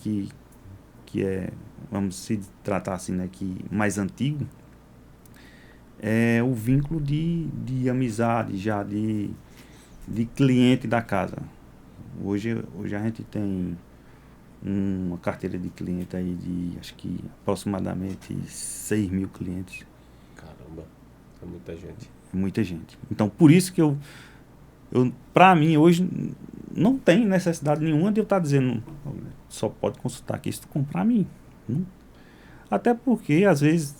que é, vamos se tratar assim, né, que mais antigo, é o vínculo de amizade já, de cliente da casa. Hoje a gente tem uma carteira de cliente aí de, acho que aproximadamente 6 mil clientes. Caramba, é muita gente. É muita gente. Então, por isso que eu para mim, hoje, não tem necessidade nenhuma de eu estar dizendo, só pode consultar aqui se tu comprar a mim. Até porque, às vezes,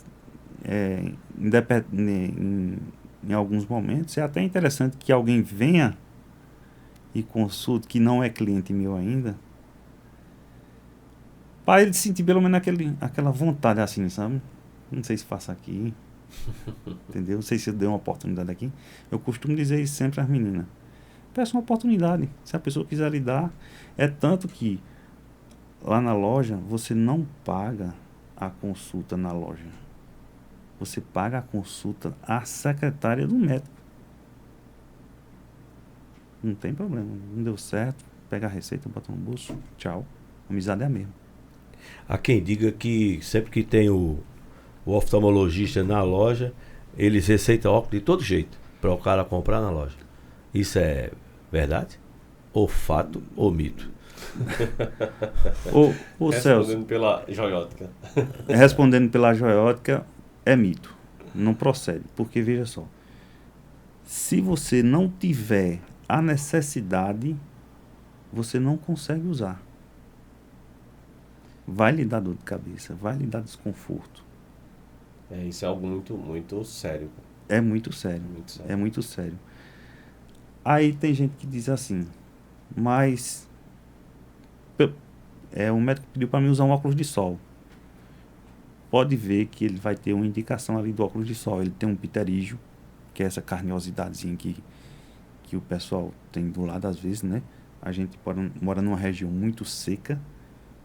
em alguns momentos, é até interessante que alguém venha e consulte, que não é cliente meu ainda, para ele sentir pelo menos aquela vontade assim, sabe? Não sei se faço aqui, entendeu? Não sei se eu dei uma oportunidade aqui. Eu costumo dizer isso sempre às meninas. Peça uma oportunidade. Se a pessoa quiser lhe dar. É tanto que lá na loja você não paga a consulta na loja. Você paga a consulta à secretária do médico. Não tem problema. Não deu certo. Pega a receita, bota no bolso. Tchau. A amizade é a mesma. Há quem diga que sempre que tem o oftalmologista na loja, eles receitam óculos de todo jeito para o cara comprar na loja. Isso é verdade? Ou fato ou mito? Ô Respondendo Celso, pela Joiótica. respondendo pela Joiótica, é mito. Não procede. Porque, veja só, se você não tiver a necessidade, você não consegue usar. Vai lhe dar dor de cabeça, vai lhe dar desconforto. Isso é algo muito, muito sério. É muito sério. Muito sério. É muito sério. Aí tem gente que diz assim, mas o médico pediu para mim usar um óculos de sol. Pode ver que ele vai ter uma indicação ali do óculos de sol. Ele tem um pterígio, que é essa carniosidadezinha que o pessoal tem do lado às vezes, né? A gente mora numa região muito seca,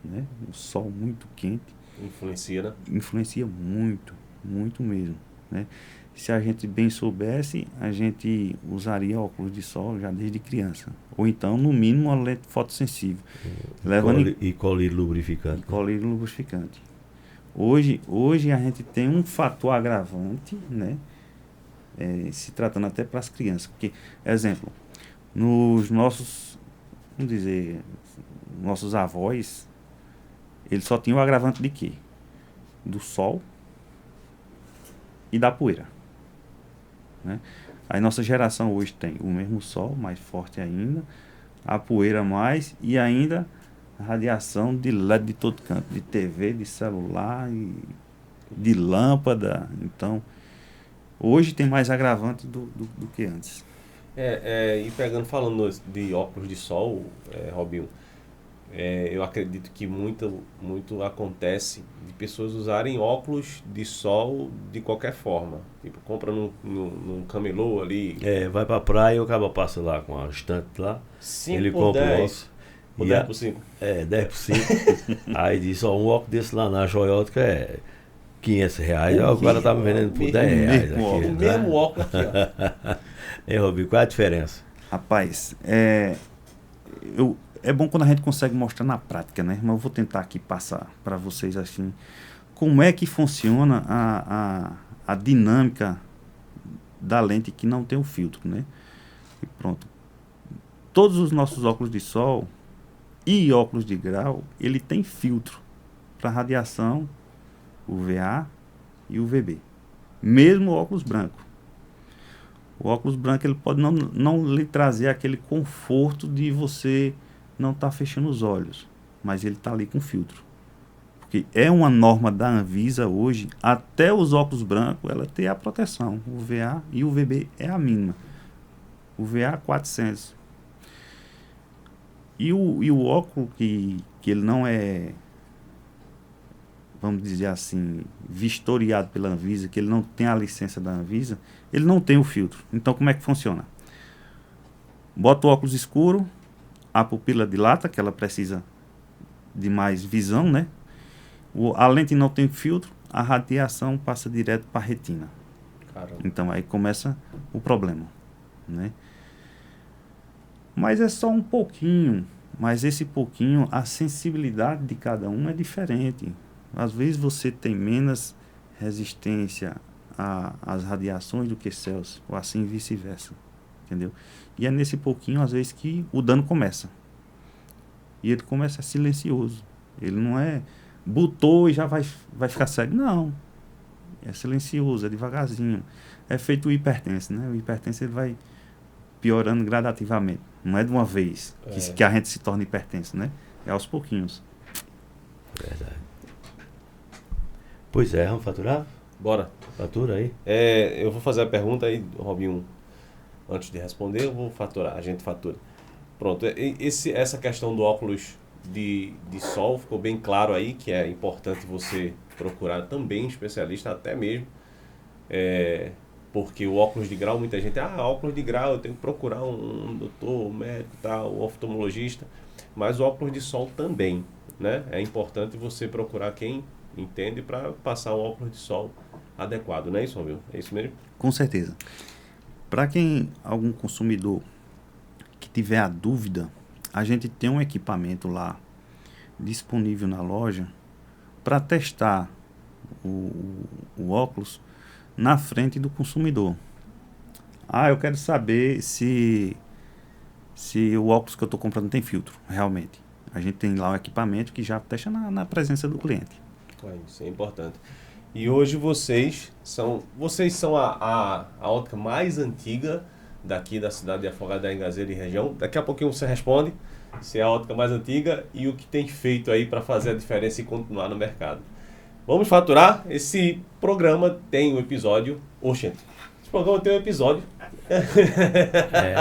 né? Um sol muito quente. Influencia, né? Influencia muito, muito mesmo, né? Se a gente bem soubesse, a gente usaria óculos de sol já desde criança. Ou então, no mínimo, uma lente fotossensível. E colírio lubrificante. E colírio lubrificante. Hoje a gente tem um fator agravante, né? Se tratando até para as crianças. Porque, exemplo, nos nossos, vamos dizer, nossos avós, eles só tinham o agravante de quê? Do sol e da poeira, né? A nossa geração hoje tem o mesmo sol, mais forte ainda, a poeira mais e ainda a radiação de LED de todo canto, de TV, de celular, e de lâmpada. Então, hoje tem mais agravante do que antes. E falando de óculos de sol, Robinho, eu acredito que muito acontece de pessoas usarem óculos de sol de qualquer forma. Tipo, compra num camelô ali. Vai pra praia e o cara passa lá com a estante lá. 5 ele por compra 10. Ou 10 por 5. 10 por 5. Aí diz, um óculos desse lá na joiótica é R$500. O cara tá me vendendo por R$10 aqui. O mesmo óculos aqui, ó. Robinho, qual é a diferença? Rapaz, é bom quando a gente consegue mostrar na prática, né? Mas eu vou tentar aqui passar para vocês assim, como é que funciona a dinâmica da lente que não tem o filtro, né? E pronto. Todos os nossos óculos de sol e óculos de grau, ele tem filtro para radiação UVA e UVB. Mesmo o óculos branco. O óculos branco ele pode não lhe trazer aquele conforto de você não estar fechando os olhos, mas ele está ali com filtro. Porque é uma norma da Anvisa hoje, até os óculos brancos, ela tem a proteção. O UVA e o UVB é a mínima. O UVA 400. E o óculos que ele não é, vamos dizer assim, vistoriado pela Anvisa, que ele não tem a licença da Anvisa, ele não tem o filtro. Então, como é que funciona? Bota o óculos escuro, a pupila dilata, que ela precisa de mais visão, né? A lente não tem filtro, a radiação passa direto para a retina. Caramba. Então, aí começa o problema, né? Mas é só um pouquinho. Mas esse pouquinho, a sensibilidade de cada um é diferente. Às vezes você tem menos resistência às radiações do que Celsius, ou assim vice-versa, entendeu? E é nesse pouquinho, às vezes, que o dano começa. E ele começa silencioso. Ele não é botou e já vai ficar cego. Não. É silencioso, é devagarzinho. É feito o hipertenso, né? O hipertenso ele vai piorando gradativamente. Não é de uma vez que a gente se torna hipertenso, né? É aos pouquinhos. Verdade. Pois é, vamos faturar? Bora. Fatura aí. Eu vou fazer a pergunta aí, Robinho. Antes de responder, eu vou faturar. A gente fatura. Pronto. Essa questão do óculos de sol ficou bem claro aí, que é importante você procurar também especialista, até mesmo. Porque o óculos de grau, muita gente, óculos de grau, eu tenho que procurar um doutor, um médico, um oftalmologista. Mas o óculos de sol também, né? É importante você procurar quem entende para passar um óculos de sol adequado, não é isso, Romil? É isso mesmo? Com certeza. Para algum consumidor que tiver a dúvida, a gente tem um equipamento lá disponível na loja para testar o óculos na frente do consumidor. Eu quero saber se o óculos que eu estou comprando tem filtro, realmente. A gente tem lá um equipamento que já testa na presença do cliente. Isso é importante. E hoje vocês são a ótica mais antiga daqui da cidade de Afogados da Ingazeira e região. Daqui a pouquinho você responde se é a ótica mais antiga e o que tem feito aí para fazer a diferença e continuar no mercado. Vamos faturar? Esse programa tem um episódio... Oxente, esse programa tem um episódio...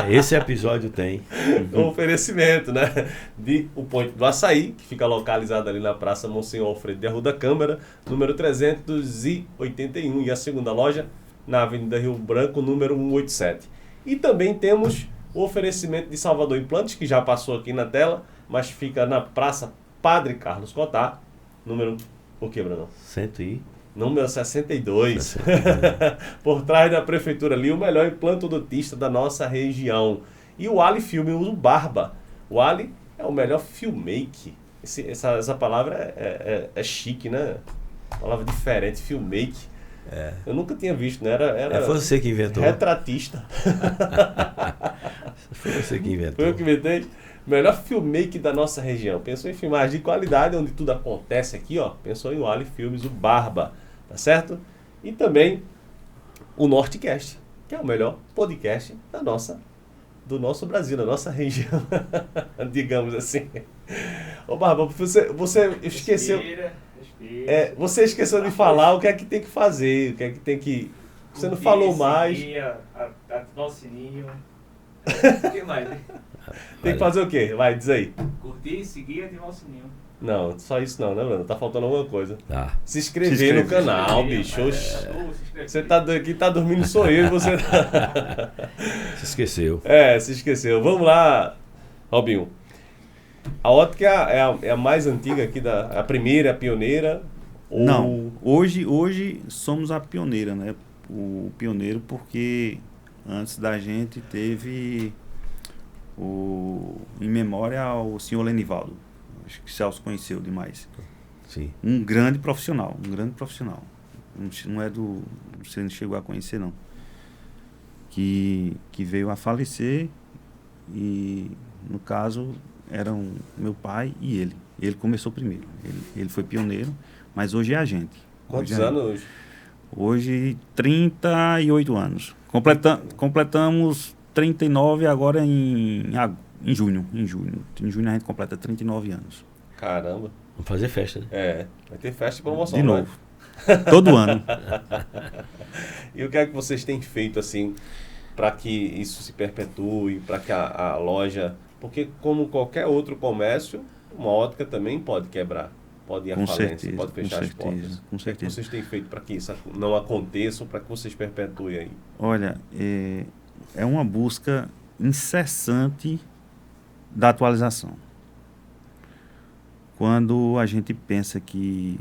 Esse episódio tem um oferecimento, né? De o Ponto do Açaí, que fica localizado ali na Praça Monsenhor Alfredo de Arruda Câmara, número 381, e a segunda loja na Avenida Rio Branco, número 187. E também temos o oferecimento de Salvador Implantes, que já passou aqui na tela, mas fica na Praça Padre Carlos Cotá, número... O que, Bruno? 100 e... Número 62. Por trás da prefeitura ali, o melhor implantodontista da nossa região. E o Ali Filme, o Barba. O Ali é o melhor filmmaker. Essa palavra é chique, né? Palavra diferente, filmmaker. Eu nunca tinha visto, né? Era Foi você que inventou. Retratista. Foi você que inventou. Foi eu que inventei. Melhor filmmaker da nossa região. Pensou em filmagem de qualidade, onde tudo acontece aqui, ó. Pensou em o Ali Filmes, o Barba. Tá certo? E também o Nortecast, que é o melhor podcast do nosso Brasil, da nossa região. Digamos assim. Ô Barba, você esqueceu... você esqueceu de falar o que é que tem que fazer, o que é que tem que... Você não falou mais. Ativar o sininho. O que mais, né? Tem que fazer o quê? Vai, diz aí. Curtir, seguir e ativar o sininho. Não, só isso não, né, Bruno? Tá faltando alguma coisa. Tá. Se inscrever no canal, bicho. Você tá aqui, tá dormindo, sou eu e você tá... Se esqueceu. Se esqueceu. Vamos lá, Robinho. A ótica é a mais antiga aqui, a primeira, a pioneira? Ou... Não, hoje somos a pioneira, né? O pioneiro porque antes da gente teve em memória ao senhor Lenivaldo. Acho que Celso conheceu demais. Sim. Um grande profissional. Não é você não chegou a conhecer, não. Que veio a falecer e, no caso, eram meu pai e ele. Ele começou primeiro. Ele foi pioneiro, mas hoje é a gente. Quantos anos hoje? Hoje, 38 anos. Completamos 39 agora em junho. Em junho a gente completa 39 anos. Caramba. Vamos fazer festa, né? Vai ter festa de promoção. De novo. Todo ano. E o que é que vocês têm feito, assim, para que isso se perpetue, para que a loja... Porque, como qualquer outro comércio, uma ótica também pode quebrar. Pode ir à falência, pode fechar as portas. Com certeza. O que vocês têm feito para que isso não aconteça, para que vocês perpetuem aí? Olha, é uma busca incessante da atualização. Quando a gente pensa que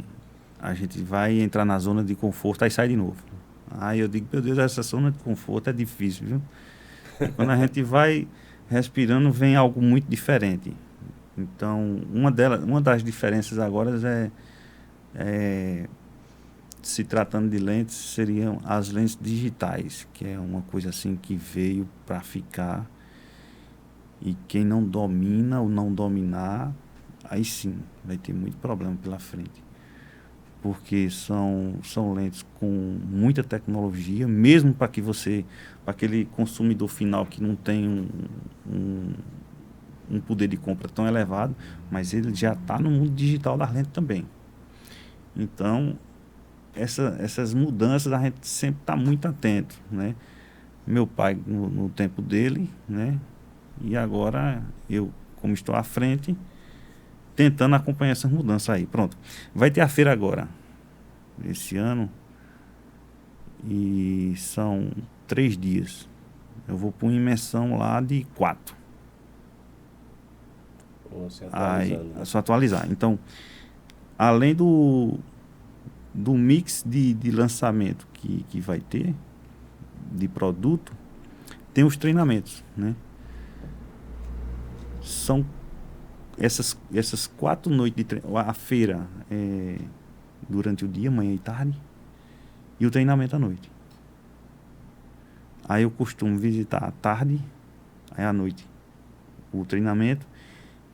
a gente vai entrar na zona de conforto, aí sai de novo. Aí eu digo, meu Deus, essa zona de conforto é difícil, viu? E quando a gente vai respirando, vem algo muito diferente. Então, uma das diferenças agora se tratando de lentes, seriam as lentes digitais, que é uma coisa assim que veio para ficar. E quem não domina ou não dominar, aí sim vai ter muito problema pela frente. Porque são lentes com muita tecnologia, mesmo para aquele consumidor final que não tem um poder de compra tão elevado, mas ele já está no mundo digital das lentes também. Então, essas mudanças a gente sempre está muito atento, né? Meu pai no tempo dele, né? E agora eu, como estou à frente, tentando acompanhar essas mudanças aí. Pronto. Vai ter a feira agora, esse ano, e são 3 dias. Eu vou para uma imersão lá de 4. Aí, é só atualizar. Então, além do mix de lançamento que vai ter, de produto, tem os treinamentos, né? São essas 4 noites de treinamento. A feira é durante o dia, manhã e tarde, e o treinamento à noite. Aí eu costumo visitar à tarde, aí à noite o treinamento,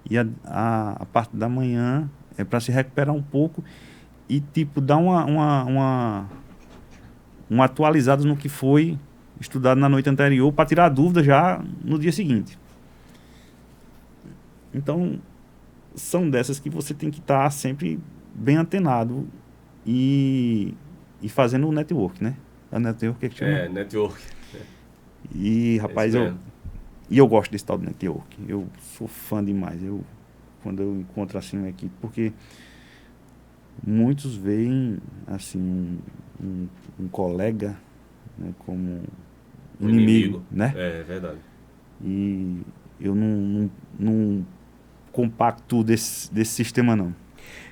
e a parte da manhã é para se recuperar um pouco e tipo dar uma atualizada no que foi estudado na noite anterior para tirar dúvida já no dia seguinte. Então, são dessas que você tem que estar sempre bem antenado e fazendo o network, né? A network é que chama? Network. E, rapaz, eu gosto desse tal de network. Eu sou fã demais. Quando eu encontro assim uma equipe, porque muitos veem assim um colega, né, como inimigo, né? É verdade. E eu não compacto desse sistema, não.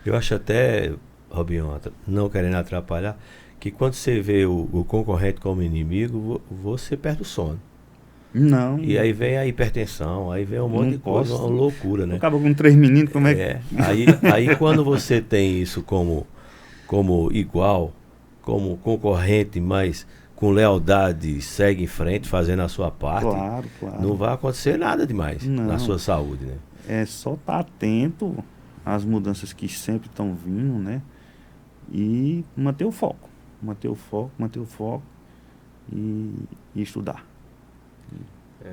Eu acho até, Robinho, não querendo atrapalhar, que quando você vê o concorrente como inimigo, você perde o sono. Não. E aí vem a hipertensão, aí vem um monte Não de coisa, posso. uma loucura, né? Acaba com 3 meninos, como é que... Aí quando você tem isso como igual, como concorrente, mas com lealdade, segue em frente, fazendo a sua parte, Claro, claro. não vai acontecer nada demais Não. na sua saúde, né? É só estar atento às mudanças que sempre estão vindo, né? E manter o foco. Manter o foco e estudar.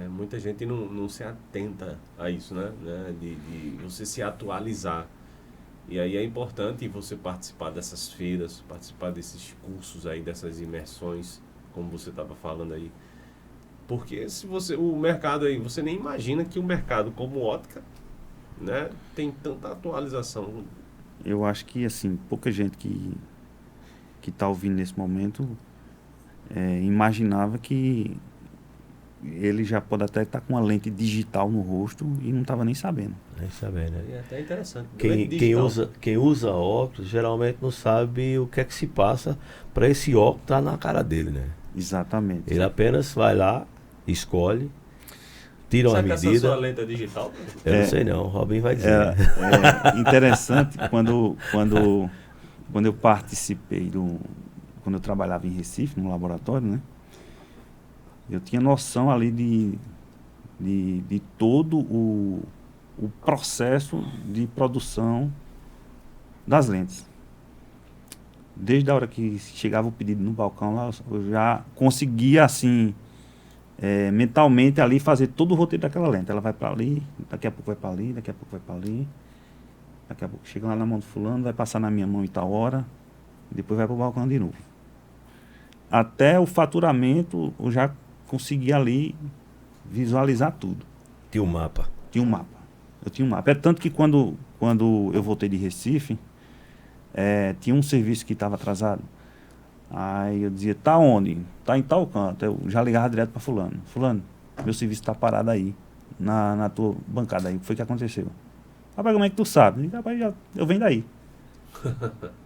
Muita gente não se atenta a isso, né? De você se atualizar. E aí é importante você participar dessas feiras, participar desses cursos aí, dessas imersões, como você estava falando aí. Porque o mercado aí, você nem imagina que o mercado como ótica, né, tem tanta atualização. Eu acho que, assim, pouca gente que está ouvindo nesse momento imaginava que ele já pode até estar com uma lente digital no rosto e não estava nem sabendo. Nem sabendo, né? E é até interessante. Quem usa óculos geralmente não sabe o que é que se passa para esse óculos estar na cara dele, né? Exatamente. Ele apenas vai lá, escolhe, tira uma Sabe que essa medida. sua lente é digital? Eu não sei não, o Robin vai dizer. É interessante quando eu participei quando eu trabalhava em Recife, no laboratório, né? Eu tinha noção ali de todo o processo de produção das lentes. Desde a hora que chegava o pedido no balcão lá, eu já conseguia, assim, mentalmente ali fazer todo o roteiro daquela lente. Ela vai para ali, daqui a pouco vai para ali, daqui a pouco vai para ali. Daqui a pouco chega lá na mão do fulano, vai passar na minha mão em tal hora, depois vai para o balcão de novo. Até o faturamento, eu já consegui ali visualizar tudo. Tinha um mapa. Tinha um mapa. Eu tinha um mapa. É tanto que quando eu voltei de Recife, tinha um serviço que estava atrasado. Aí eu dizia, tá onde? Tá em tal canto. Eu já ligava direto para fulano. Fulano, meu serviço está parado aí, na tua bancada aí. O que foi que aconteceu? Rapaz, como é que tu sabe? Eu digo, rapaz, eu venho daí.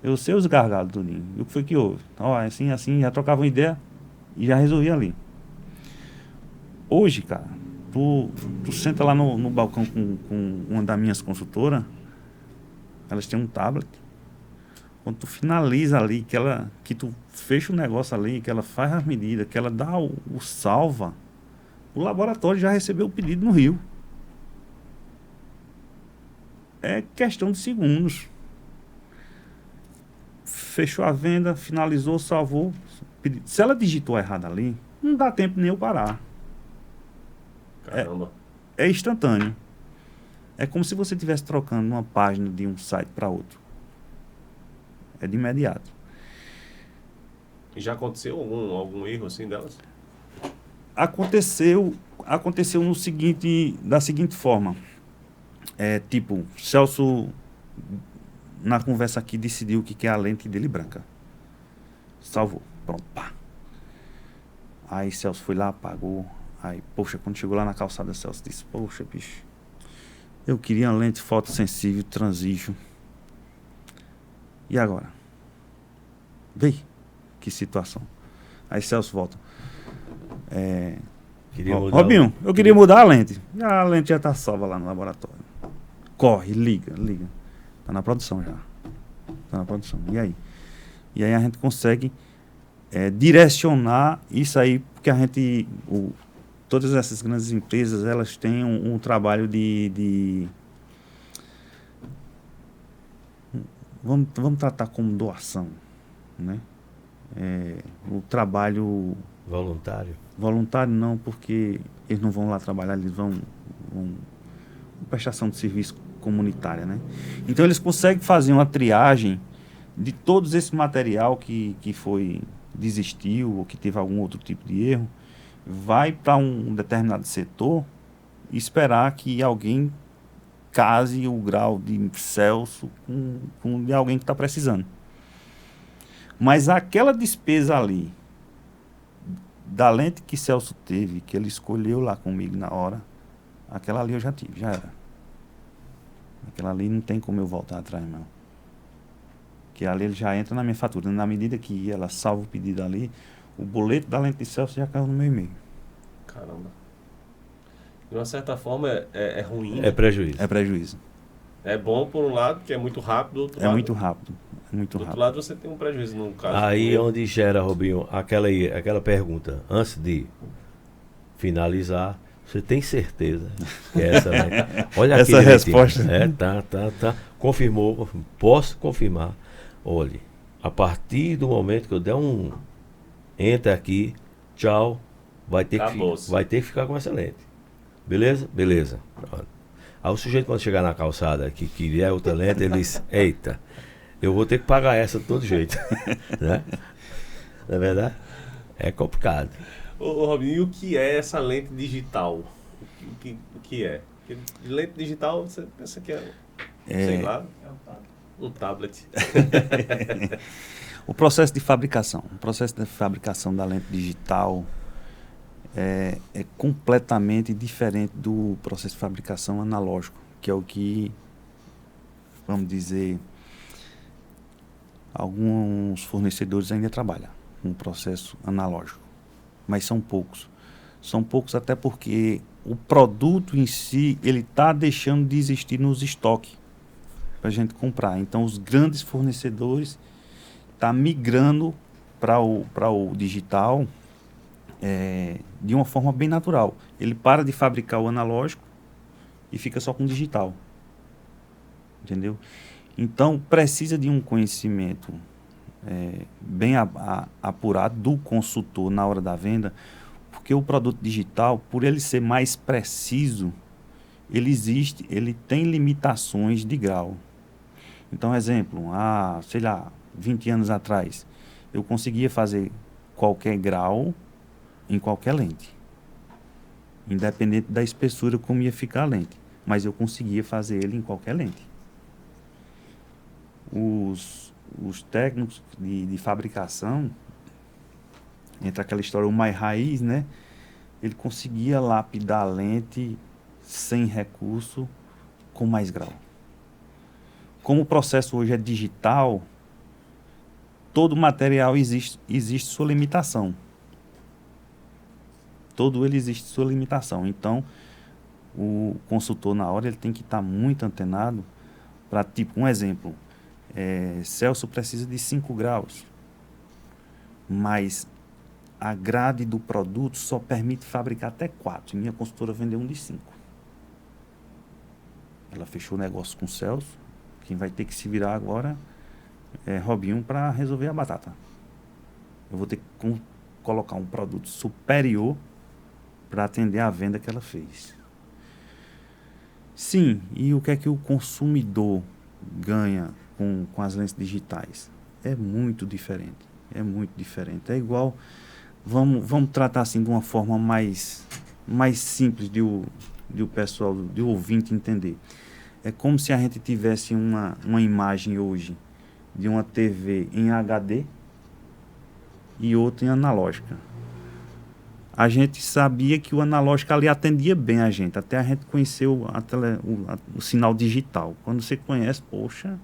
Eu sei os gargalos, tudinho. E o que foi que houve? Ó, assim, já trocava uma ideia e já resolvia ali. Hoje, cara, tu senta lá no balcão com uma das minhas consultoras, elas têm um tablet. Quando tu finaliza ali, que tu fecha o negócio ali, que ela faz as medidas, que ela dá o salva, o laboratório já recebeu o pedido no Rio. É questão de segundos. Fechou a venda, finalizou, salvou. Se ela digitou errado ali, não dá tempo nem eu parar. Caramba. É instantâneo. É como se você estivesse trocando uma página de um site para outro. É de imediato. E já aconteceu algum erro assim delas? Aconteceu da seguinte forma. Tipo, Celso, na conversa aqui, decidiu que é a lente dele branca. Salvou. Pronto, pá. Aí Celso foi lá, apagou. Aí, poxa, quando chegou lá na calçada, Celso disse, poxa, bicho, eu queria uma lente fotossensível, transijo. E agora? Vê que situação. Aí Celso volta. Robinho, eu queria mudar a lente. A lente já tá salva lá no laboratório. Corre, liga. Tá na produção já. Tá na produção. E aí? E aí a gente consegue direcionar isso aí, porque a gente... todas essas grandes empresas, elas têm um trabalho de vamos tratar como doação, né? O trabalho voluntário não, porque eles não vão lá trabalhar, eles vão prestação de serviço comunitária, né? Então eles conseguem fazer uma triagem de todos esse material que desistiu ou que teve algum outro tipo de erro, vai para um determinado setor e esperar que alguém case o grau de Celso com de alguém que está precisando. Mas aquela despesa ali, da lente que Celso teve, que ele escolheu lá comigo na hora, aquela ali eu já tive, já era. Aquela ali não tem como eu voltar atrás, não. que ali ele já entra na minha fatura. Na medida que ela salva o pedido ali, o boleto da lente de Celso já caiu no meu e-mail. Caramba. De uma certa forma é ruim. É prejuízo. É prejuízo. É bom por um lado, que é muito rápido, do outro É lado, muito rápido. É muito do outro rápido. lado você tem um prejuízo no caso. Aí onde gera, Robinho, aquela pergunta, antes de finalizar, você tem certeza que é essa, né? Olha Essa aqui resposta. tá. Confirmou, posso confirmar. Olhe, a partir do momento que eu der um enter aqui, tchau, vai ter que ficar com essa lente. Beleza? Beleza. Pronto. Aí o sujeito, quando chegar na calçada que queria outra lente, ele diz, eita, eu vou ter que pagar essa de todo jeito. Né? Não é verdade? É complicado. Ô, Robinho, e o que é essa lente digital? O que é? Porque lente digital, você pensa que sei lá, um tablet. O processo de fabricação. O processo de fabricação da lente digital é completamente diferente do processo de fabricação analógico, que é o que, vamos dizer, alguns fornecedores ainda trabalham com o processo analógico, mas são poucos. São poucos até porque o produto em si, ele está deixando de existir nos estoques para a gente comprar. Então, os grandes fornecedores estão migrando para o digital de uma forma bem natural. Ele para de fabricar o analógico e fica só com o digital. Entendeu? Então, precisa de um conhecimento bem apurado do consultor na hora da venda, porque o produto digital, por ele ser mais preciso, ele tem limitações de grau. Então, exemplo, sei lá, 20 anos atrás, eu conseguia fazer qualquer grau em qualquer lente, independente da espessura como ia ficar a lente, mas eu conseguia fazer ele em qualquer lente. Os técnicos de fabricação, entre aquela história, o mais raiz, né? Ele conseguia lapidar a lente sem recurso, com mais grau. Como o processo hoje é digital, todo material existe sua limitação. Todo ele existe sua limitação. Então, o consultor, na hora, ele tem que estar muito antenado para, tipo, um exemplo, Celso precisa de 5 graus, mas a grade do produto só permite fabricar até 4. Minha consultora vendeu um de 5. Ela fechou o negócio com o Celso. Quem vai ter que se virar agora é Robinho para resolver a batata. Eu vou ter que colocar um produto superior para atender a venda que ela fez. Sim, e o que é que o consumidor ganha com as lentes digitais? É muito diferente. É muito diferente. É igual... Vamos tratar assim de uma forma mais simples de o pessoal, de o ouvinte entender. É como se a gente tivesse uma imagem hoje de uma TV em HD e outra em analógica. A gente sabia que o analógico ali atendia bem a gente, até a gente conhecer o sinal digital. Quando você conhece, poxa...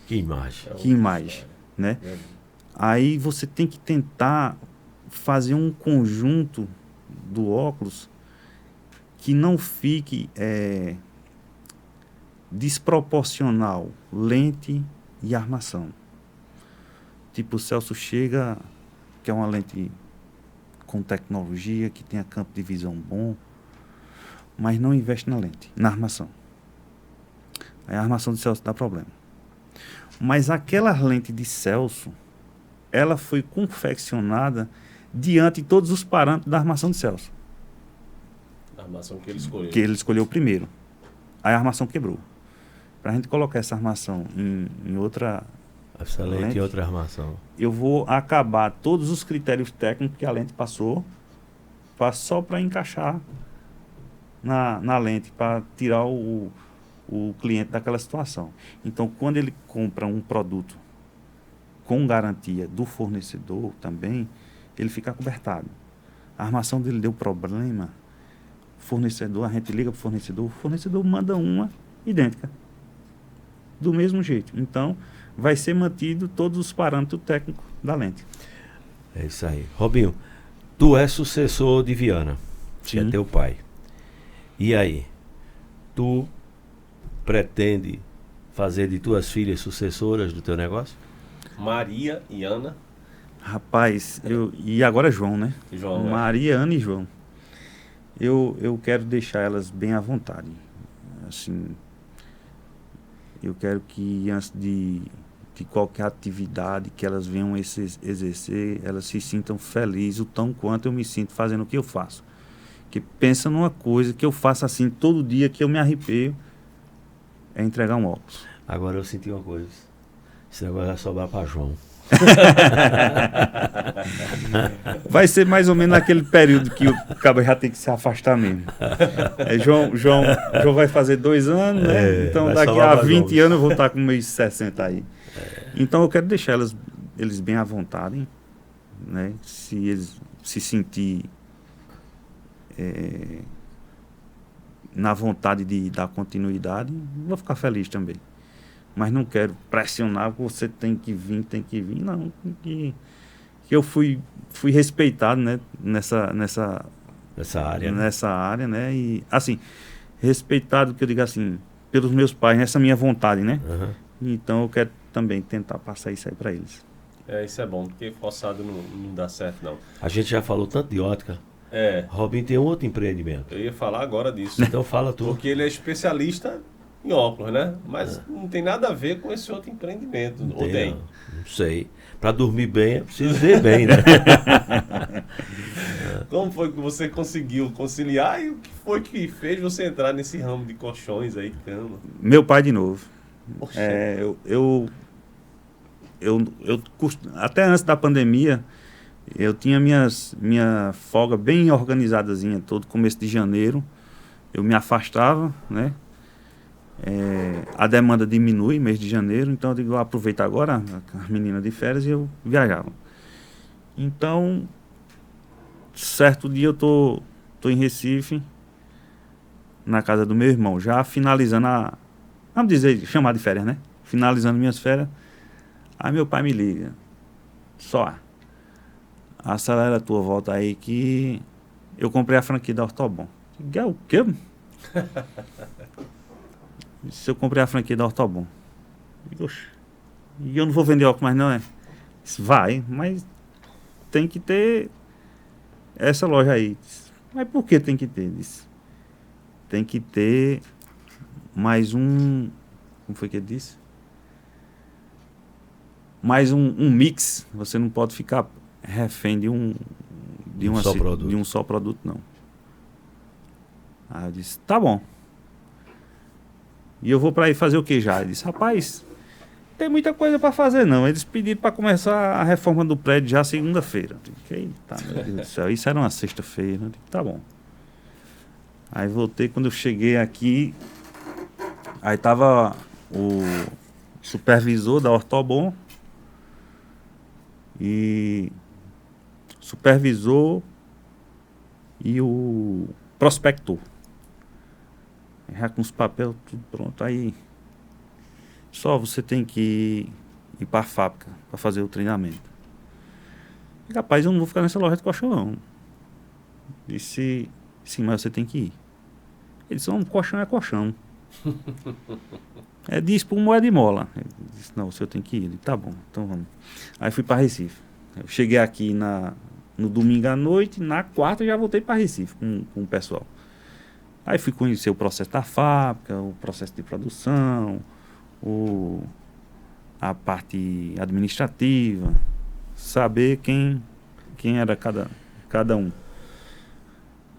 Que imagem. Que imagem, né? Aí você tem que tentar fazer um conjunto do óculos que não fique desproporcional, lente e armação. Tipo, o Celso chega, que é uma lente com tecnologia, que tenha campo de visão bom, mas não investe na lente, na armação. Aí a armação do Celso dá problema. Mas aquela lente de Celso, ela foi confeccionada diante de todos os parâmetros da armação de Celso. A armação que ele escolheu. Que ele escolheu primeiro. Aí a armação quebrou. Para a gente colocar essa armação em outra essa lente em outra armação, eu vou acabar todos os critérios técnicos que a lente passou só para encaixar na lente, para tirar o cliente daquela situação. Então, quando ele compra um produto com garantia do fornecedor também, ele fica cobertado. A armação dele deu problema, fornecedor, a gente liga para o fornecedor manda uma idêntica, do mesmo jeito. Então, vai ser mantido todos os parâmetros técnicos da lente. É isso aí. Robinho, tu és sucessor de Viana, que é Sim. teu pai. E aí? Tu pretende fazer de tuas filhas sucessoras do teu negócio? Maria e Ana. Rapaz, e agora João, né? João, né? Maria, Ana e João. Eu quero deixar elas bem à vontade. Assim, eu quero que antes de qualquer atividade que elas venham exercer, elas se sintam felizes o tão quanto eu me sinto fazendo o que eu faço. Que pensa numa coisa que eu faço assim todo dia, que eu me arrepio, é entregar um óculos. Agora eu senti uma coisa. Esse negócio vai sobrar para João. Vai ser mais ou menos naquele período que o cabo já tem que se afastar mesmo. João vai fazer 2 anos, né? Então vai daqui sobrar a pra 20 João. anos eu vou estar com meus 60 aí. Então eu quero deixar eles bem à vontade, né? Se eles se sentir na vontade de dar continuidade, vou ficar feliz também. Mas não quero pressionar, você tem que vir. Não, que eu fui respeitado, né, nessa área, né? E assim, respeitado, que eu digo assim, pelos meus pais, nessa minha vontade, né? Uhum. Então eu quero também tentar passar isso aí para eles. Isso é bom, porque forçado não dá certo, não. A gente já falou tanto de ótica. Robinho tem um outro empreendimento. Eu ia falar agora disso. Então fala tu. Porque ele é especialista em óculos, né? Mas não tem nada a ver com esse outro empreendimento. Ou tem? Não sei. Para dormir bem é preciso ver bem, né? Como foi que você conseguiu conciliar e o que foi que fez você entrar nesse ramo de colchões aí, cama? Meu pai de novo. Poxa. Até antes da pandemia, eu tinha minha folga bem organizadazinha, todo começo de janeiro. Eu me afastava, né? A demanda diminui mês de janeiro, então eu digo, aproveito agora as meninas de férias e eu viajava. Então, certo dia eu tô em Recife, na casa do meu irmão, já finalizando vamos dizer, chamar de férias, né? Finalizando minhas férias. Aí meu pai me liga, só acelera a tua volta aí que eu comprei a franquia da Ortobon. É o quê? Se eu comprei a franquia da Ortobon. E eu não vou vender óculos mais não, Disse, vai, mas tem que ter essa loja aí. Disse, mas por que tem que ter? Disse, tem que ter mais um... Como foi que ele disse? Mais um mix. Você não pode ficar refém de um só produto, não. Aí eu disse, tá bom. E eu vou para aí fazer o que já? Ele disse, rapaz, tem muita coisa para fazer não. Eles pediram para começar a reforma do prédio já segunda-feira. Eu digo, eita, meu Deus do céu, isso era uma sexta-feira. Eu digo, tá bom. Aí voltei, quando eu cheguei aqui, aí tava o supervisor da Ortobon e supervisor e o prospector. Já com os papéis tudo pronto. Aí só você tem que ir para a fábrica para fazer o treinamento. E, rapaz, eu não vou ficar nessa loja de colchão não. Disse, sim, mas você tem que ir. Ele disse, não, colchão é colchão. É de espuma ou é de mola? Ele disse, não, o senhor tem que ir. Ele, tá bom, então vamos. Aí fui para Recife. Eu cheguei aqui no domingo à noite, na quarta já voltei para Recife com o pessoal. Aí fui conhecer o processo da fábrica, o processo de produção, a parte administrativa, saber quem era cada um.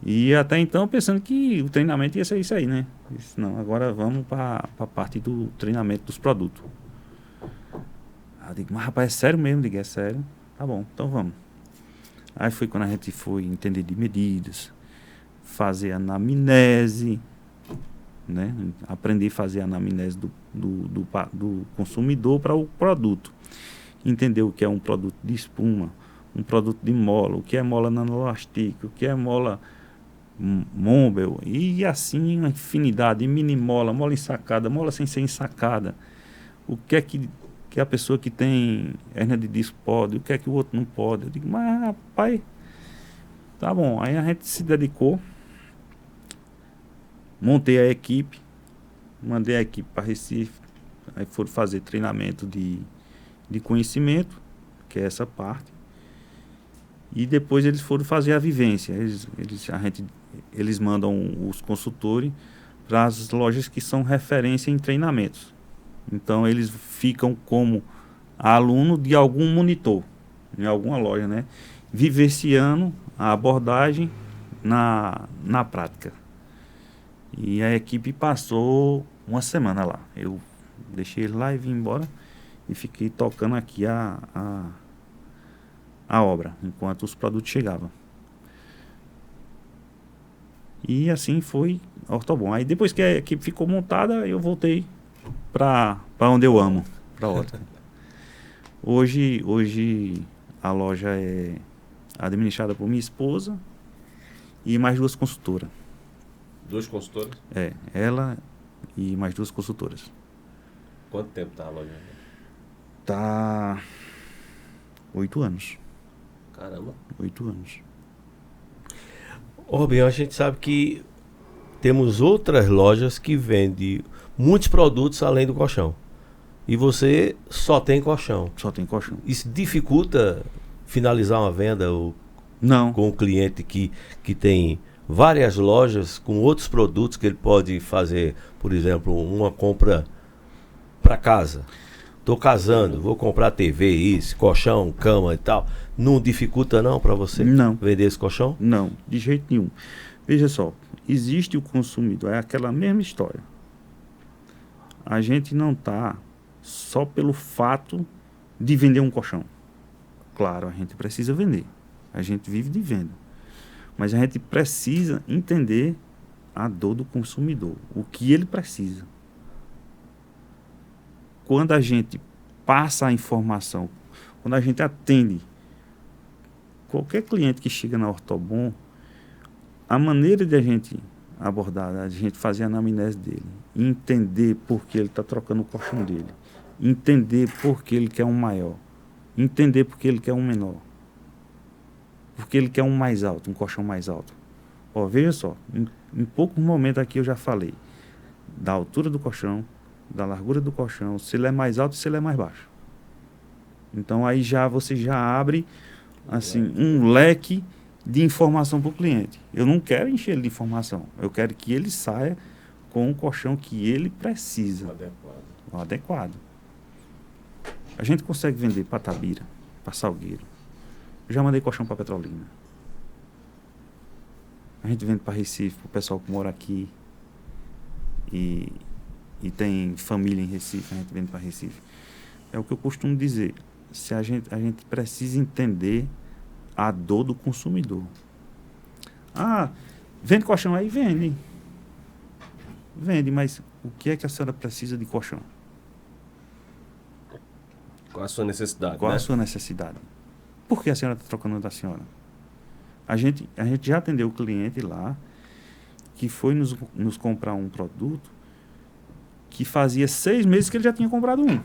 E até então pensando que o treinamento ia ser isso aí, né? Disse, não, agora vamos para a parte do treinamento dos produtos. Aí eu digo, mas rapaz, é sério mesmo? Eu digo, é sério. Tá bom, então vamos. Aí foi quando a gente foi entender de medidas, fazer anamnese, né? Aprender a fazer a anamnese do consumidor para o produto. Entender o que é um produto de espuma, um produto de mola, o que é mola nanoelastic, o que é mola Mombel, e assim uma infinidade, mini mola, mola ensacada, mola sem ser ensacada. O que é que que a pessoa que tem hérnia de disco pode, o que é que o outro não pode. Eu digo, mas rapaz, tá bom. Aí a gente se dedicou, montei a equipe, mandei a equipe para Recife, aí foram fazer treinamento de conhecimento, que é essa parte, e depois eles foram fazer a vivência. Eles mandam os consultores para as lojas que são referência em treinamentos. Então eles ficam como aluno de algum monitor, em alguma loja, né? Vivenciando a abordagem na prática. E a equipe passou uma semana lá. Eu deixei ele lá e vim embora e fiquei tocando aqui a obra, enquanto os produtos chegavam. E assim foi a Ortobon. Aí depois que a equipe ficou montada, eu voltei para onde eu amo, para a ótica. Hoje a loja é administrada por minha esposa e mais 2 consultoras. 2 consultoras? É, ela e mais 2 consultoras. Quanto tempo tá a loja? Tá 8 anos. Caramba. 8 anos. Ô, Robinho, a gente sabe que temos outras lojas que vendem muitos produtos além do colchão. E você só tem colchão. Só tem colchão. Isso dificulta finalizar uma venda Não. com um cliente que tem várias lojas com outros produtos que ele pode fazer, por exemplo, uma compra para casa. Estou casando, vou comprar TV, isso, colchão, cama e tal. Não dificulta não para você Não. vender esse colchão? Não, de jeito nenhum. Veja só, existe o consumidor, é aquela mesma história. A gente não está só pelo fato de vender um colchão. Claro, a gente precisa vender. A gente vive de venda. Mas a gente precisa entender a dor do consumidor, o que ele precisa. Quando a gente passa a informação, quando a gente atende qualquer cliente que chega na Ortobon, a maneira de a gente abordar, a gente fazer a anamnese dele, entender por que ele está trocando o colchão dele, entender por que ele quer um maior, entender por que ele quer um menor, porque ele quer um mais alto, um colchão mais alto. Ó, veja só, em poucos momentos aqui eu já falei da altura do colchão, da largura do colchão, se ele é mais alto e se ele é mais baixo. Então aí você já abre assim um leque de informação para o cliente. Eu não quero encher ele de informação, eu quero que ele saia com o colchão que ele precisa. O adequado. A gente consegue vender para Tabira, para Salgueiro. Eu já mandei colchão para Petrolina. A gente vende para Recife, para o pessoal que mora aqui e tem família em Recife, a gente vende para Recife. É o que eu costumo dizer. Se a gente precisa entender a dor do consumidor. Ah, vende colchão aí? Vende. Vende, mas o que é que a senhora precisa de colchão? Qual a sua necessidade? Qual né? a sua necessidade? Por que a senhora está trocando da senhora? A gente já atendeu o cliente lá que foi nos comprar um produto que fazia 6 meses que ele já tinha comprado um.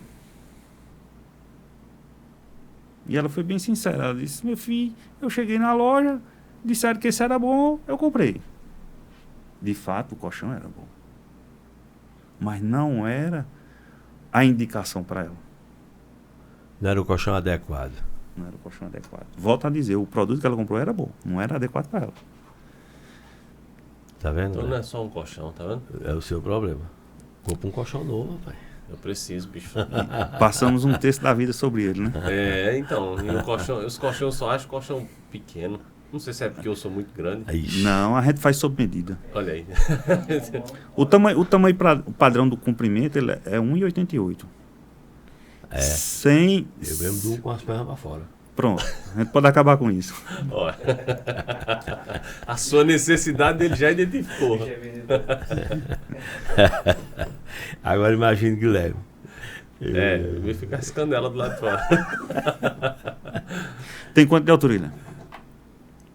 E ela foi bem sincera. Ela disse, meu filho, eu cheguei na loja, disseram que esse era bom, eu comprei. De fato, o colchão era bom. Mas não era a indicação para ela. Não era o colchão adequado. Não era o colchão adequado. Volto a dizer, o produto que ela comprou era bom, não era adequado para ela. Tá vendo? Então né? não é só um colchão, tá vendo? É o seu problema. Compra um colchão novo, pai. Eu preciso, bicho. Passamos um texto da vida sobre ele, né? É, então, e o colchão, os colchões eu só acho colchão pequeno. Não sei se é porque eu sou muito grande. Ixi. Não, a gente faz sob medida. Olha aí. O tamanho o padrão do comprimento ele é 1,88. É. Sem... Eu mesmo durmo com as pernas pra fora. Pronto, a gente pode acabar com isso. Ó. A sua necessidade ele já identificou. Agora imagine Guilherme. É, eu ia ficar as canelas do lado de fora. Tem quanto de altura, Guilherme?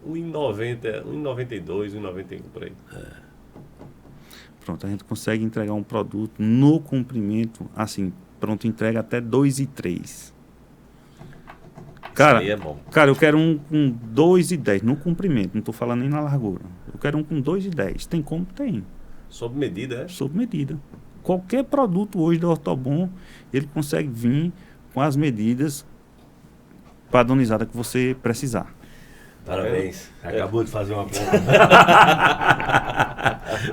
1,90, 1,92, 1,91 por aí. Pronto, a gente consegue entregar um produto no comprimento, assim, pronto entrega até 2,3. Isso aí é bom. Cara, eu quero um com 2,10 no comprimento, não estou falando nem na largura. Eu quero um com 2,10. Tem como? Tem. Sob medida, é? Sob medida. Qualquer produto hoje da Ortobon, ele consegue vir com as medidas padronizadas que você precisar. Parabéns. Acabou de fazer uma compra.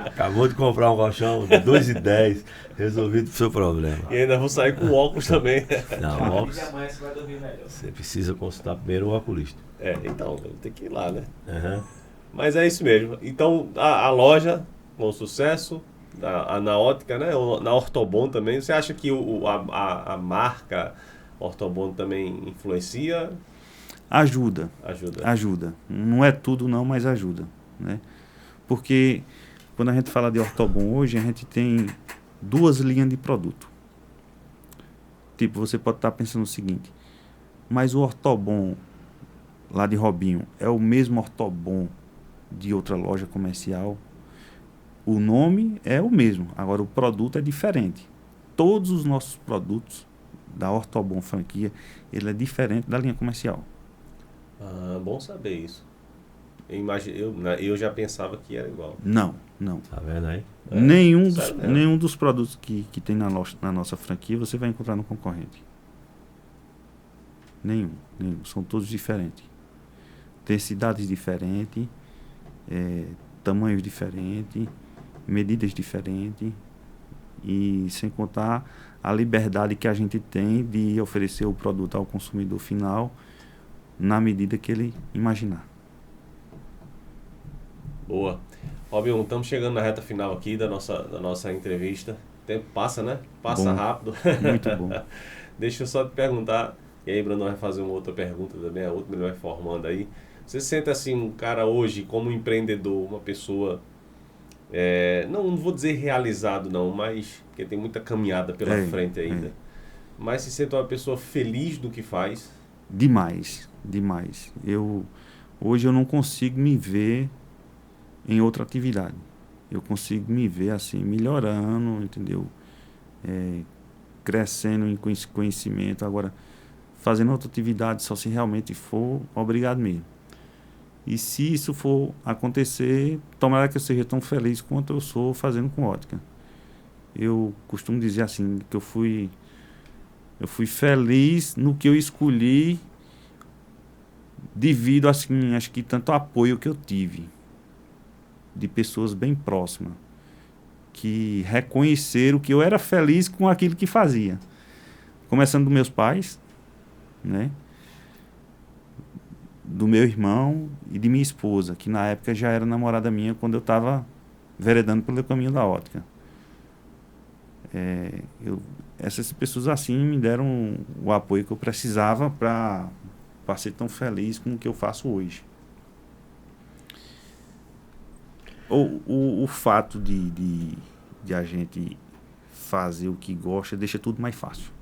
Acabou de comprar um colchão de 2,10. Resolvido o seu problema. E ainda vou sair com óculos também. Não, óculos. E amanhã você vai dormir melhor. Você precisa consultar primeiro o oculista. Então, tem que ir lá, né? Uhum. Mas é isso mesmo. Então, a loja, com sucesso, na ótica, né? Na Ortobon também. Você acha que a marca Ortobon também influencia? Ajuda. Ajuda. Não é tudo não, mas ajuda, né? Porque quando a gente fala de Ortobon hoje, a gente tem 2 linhas de produto. Tipo, você pode estar pensando o seguinte, mas o Ortobon lá de Robinho é o mesmo Ortobon de outra loja comercial? O nome é o mesmo, agora o produto é diferente. Todos os nossos produtos da Ortobon franquia, ele é diferente da linha comercial. Bom saber isso. Eu já pensava que era igual. Não. Tá vendo aí? Nenhum dos produtos que tem na nossa franquia você vai encontrar no concorrente. Nenhum. São todos diferentes. Densidades diferentes, tamanhos diferentes, medidas diferentes. E sem contar a liberdade que a gente tem de oferecer o produto ao consumidor final na medida que ele imaginar. Boa. Robinho, estamos chegando na reta final aqui da nossa entrevista. O tempo passa, né? Passa Bom. rápido. Muito bom. Deixa eu só te perguntar, e aí o Bruno vai fazer uma outra pergunta também, a outra ele vai formando aí. Você se sente assim, um cara hoje, como empreendedor, uma pessoa, não vou dizer realizado não, mas porque tem muita caminhada pela frente ainda. Mas se sente uma pessoa feliz do que faz? Demais. Hoje eu não consigo me ver em outra atividade. Eu consigo me ver assim, melhorando, entendeu? Crescendo em conhecimento. Agora, fazendo outra atividade só se realmente for, obrigado mesmo. E se isso for acontecer, tomara que eu seja tão feliz quanto eu sou fazendo com ótica. Eu costumo dizer assim, que eu fui feliz no que eu escolhi devido, assim, acho que tanto apoio que eu tive de pessoas bem próximas que reconheceram que eu era feliz com aquilo que fazia. Começando dos meus pais, né? Do meu irmão e de minha esposa, que na época já era namorada minha quando eu estava veredando pelo caminho da ótica. Essas pessoas assim me deram o apoio que eu precisava para ser tão feliz com o que eu faço hoje. O fato de a gente fazer o que gosta deixa tudo mais fácil.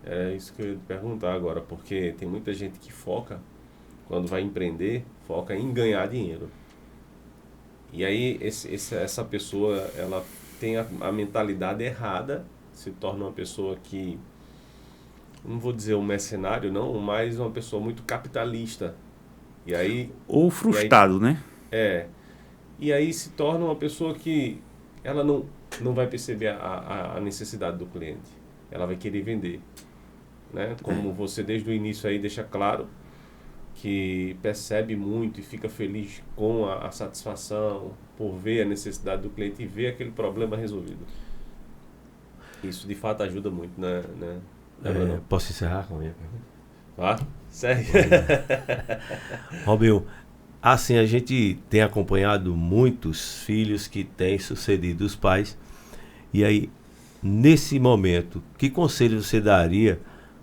É isso que eu ia te perguntar agora, porque tem muita gente que foca, quando vai empreender, foca em ganhar dinheiro. E aí essa pessoa, ela tem a mentalidade errada, se torna uma pessoa que, não vou dizer um mercenário não, mas uma pessoa muito capitalista. E aí, ou frustrado, né? E aí se torna uma pessoa que ela não vai perceber a necessidade do cliente. Ela vai querer vender, né? Como você desde o início aí deixa claro, que percebe muito e fica feliz com a satisfação por ver a necessidade do cliente e ver aquele problema resolvido. Isso de fato ajuda muito, né? Posso encerrar com a minha pergunta? Sério? Robinho, assim, a gente tem acompanhado muitos filhos que têm sucedido os pais. E aí, nesse momento, que conselho você daria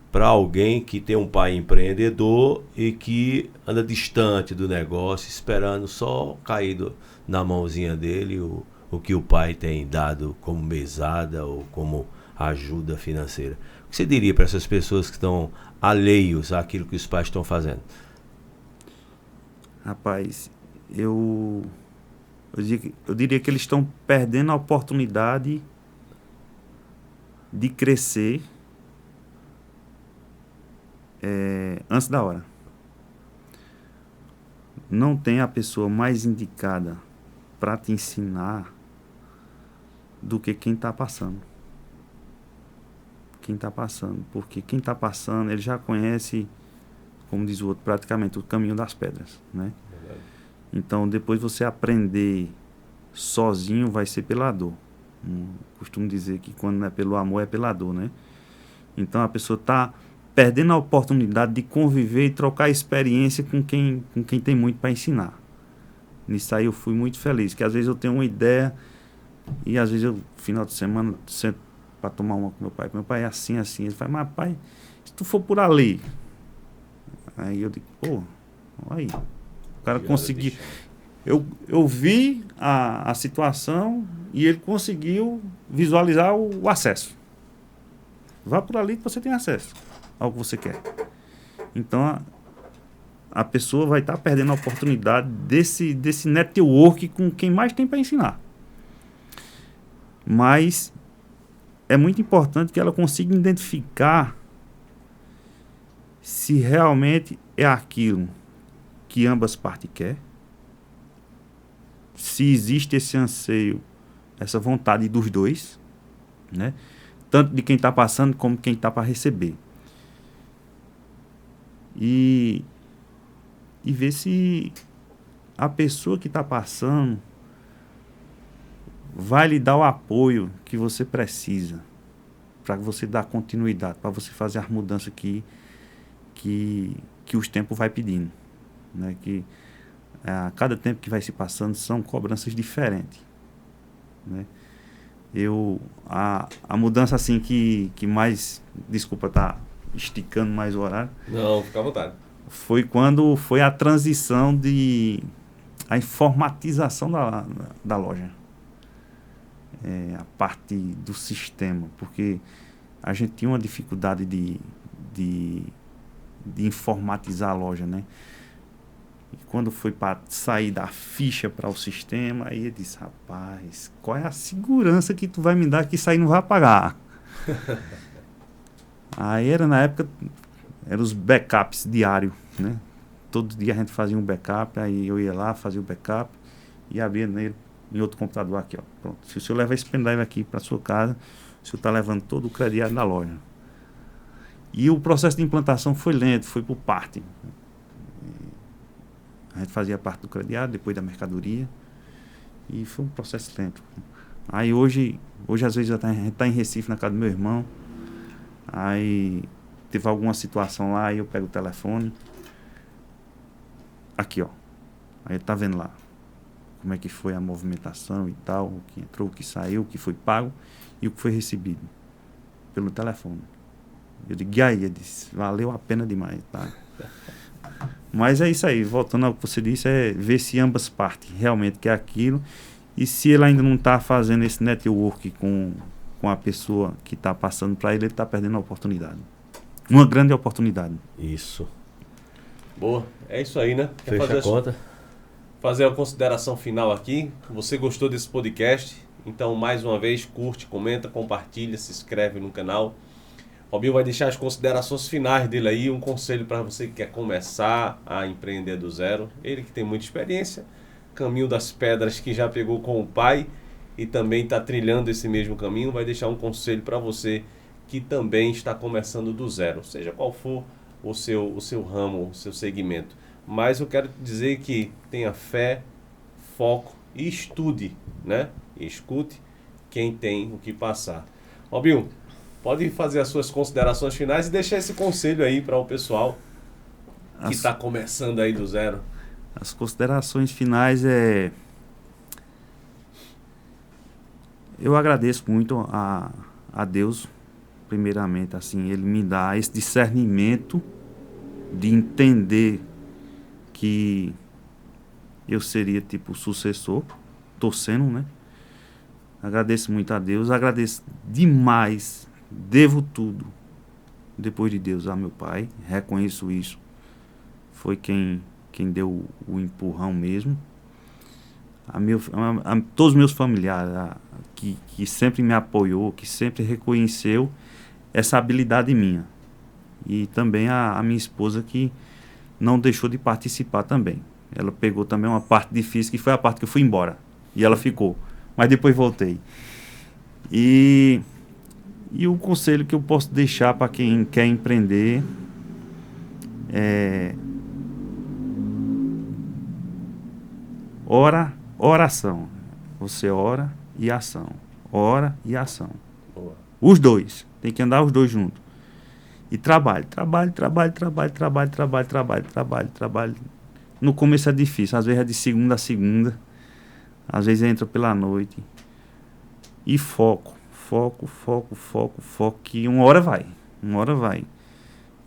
para alguém que tem um pai empreendedor e que anda distante do negócio, esperando só cair na mãozinha dele o que o pai tem dado como mesada ou como ajuda financeira? O que você diria para essas pessoas que estão alheios àquilo que os pais estão fazendo? Rapaz, eu diria que eles estão perdendo a oportunidade de crescer antes da hora. Não tem a pessoa mais indicada para te ensinar do que quem está passando. Quem está passando. Porque quem está passando, ele já conhece, como diz o outro, praticamente o caminho das pedras, né? Verdade. Então, depois você aprender sozinho vai ser pela dor. Costumo dizer que quando não é pelo amor, é pela dor, né? Então, a pessoa está perdendo a oportunidade de conviver e trocar experiência com quem tem muito para ensinar. Nisso aí eu fui muito feliz, que às vezes eu tenho uma ideia e às vezes eu, final de semana, sento para tomar uma com meu pai. Meu pai é assim, assim. Ele fala, mas pai, se tu for por ali... Aí eu digo, pô, olha aí. O cara conseguiu... Eu vi a situação e ele conseguiu visualizar o acesso. Vá por ali que você tem acesso ao que você quer. Então, a pessoa vai estar perdendo a oportunidade desse network com quem mais tem para ensinar. Mas é muito importante que ela consiga identificar se realmente é aquilo que ambas partes querem, se existe esse anseio, essa vontade dos dois, né? Tanto de quem está passando como quem está para receber. E ver se a pessoa que está passando vai lhe dar o apoio que você precisa para você dar continuidade, para você fazer as mudanças que os tempos vai pedindo, né? Que a cada tempo que vai se passando são cobranças diferentes, né? A mudança assim que mais, desculpa estar esticando mais o horário. Não, fica à vontade. Foi quando foi a transição a informatização da loja. A parte do sistema, porque a gente tinha uma dificuldade de informatizar a loja, né? E quando foi para sair da ficha para o sistema, aí ele disse, rapaz, qual é a segurança que tu vai me dar que isso aí não vai pagar? Aí na época, eram os backups diários, né? Todo dia a gente fazia um backup, aí eu ia lá, fazia o backup e abria nele em outro computador aqui, ó. Pronto. Se o senhor levar esse pendrive aqui para sua casa, o senhor está levando todo o crediário da loja. E o processo de implantação foi lento, foi por parte. A gente fazia parte do crediário, depois da mercadoria. E foi um processo lento. Aí hoje às vezes a gente está em Recife, na casa do meu irmão. Aí teve alguma situação lá, aí eu pego o telefone. Aqui, ó. Aí tá vendo lá como é que foi a movimentação e tal, o que entrou, o que saiu, o que foi pago e o que foi recebido pelo telefone. Eu digo, e aí? Ele disse, valeu a pena demais, tá? Mas é isso aí, voltando ao que você disse, é ver se ambas partes realmente quer aquilo e se ele ainda não está fazendo esse network com a pessoa que está passando para ele está perdendo a oportunidade. Uma grande oportunidade. Isso. Boa, é isso aí, né? Quer Fecha a conta. Fazer uma consideração final aqui. Você gostou desse podcast? Então, mais uma vez, curte, comenta, compartilha, se inscreve no canal. Robinho vai deixar as considerações finais dele aí, um conselho para você que quer começar a empreender do zero. Ele que tem muita experiência, caminho das pedras que já pegou com o pai e também está trilhando esse mesmo caminho, vai deixar um conselho para você que também está começando do zero, seja qual for o seu ramo, o seu segmento. Mas eu quero dizer que tenha fé, foco e estude, né? E escute quem tem o que passar. Robinho, pode fazer as suas considerações finais e deixar esse conselho aí para o pessoal que está começando aí do zero. As considerações finais eu agradeço muito a Deus, primeiramente, assim, ele me dá esse discernimento de entender que eu seria tipo o sucessor, torcendo, né? Agradeço muito a Deus, agradeço demais, devo tudo, depois de Deus, a meu pai, reconheço isso, foi quem deu o empurrão mesmo, a todos os meus familiares, que sempre me apoiou, que sempre reconheceu essa habilidade minha, E também a minha esposa, que não deixou de participar também. Ela pegou também uma parte difícil, que foi a parte que eu fui embora. E ela ficou. Mas depois voltei. E o conselho que eu posso deixar para quem quer empreender é oração. Você ora e ação. Ora e ação. Boa. Os dois. Tem que andar os dois juntos. E trabalho. No começo é difícil. Às vezes é de segunda a segunda. Às vezes entra pela noite. E foco. Que uma hora vai.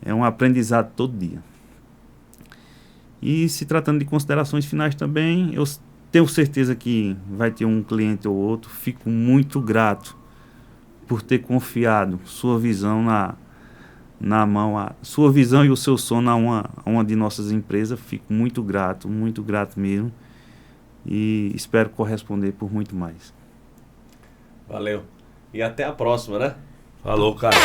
É um aprendizado todo dia. E se tratando de considerações finais também, eu tenho certeza que vai ter um cliente ou outro. Fico muito grato por ter confiado sua visão na mão, sua visão e o seu sonho a uma de nossas empresas. Fico muito grato mesmo. E espero corresponder por muito mais. Valeu. E até a próxima, né? Falou, cara.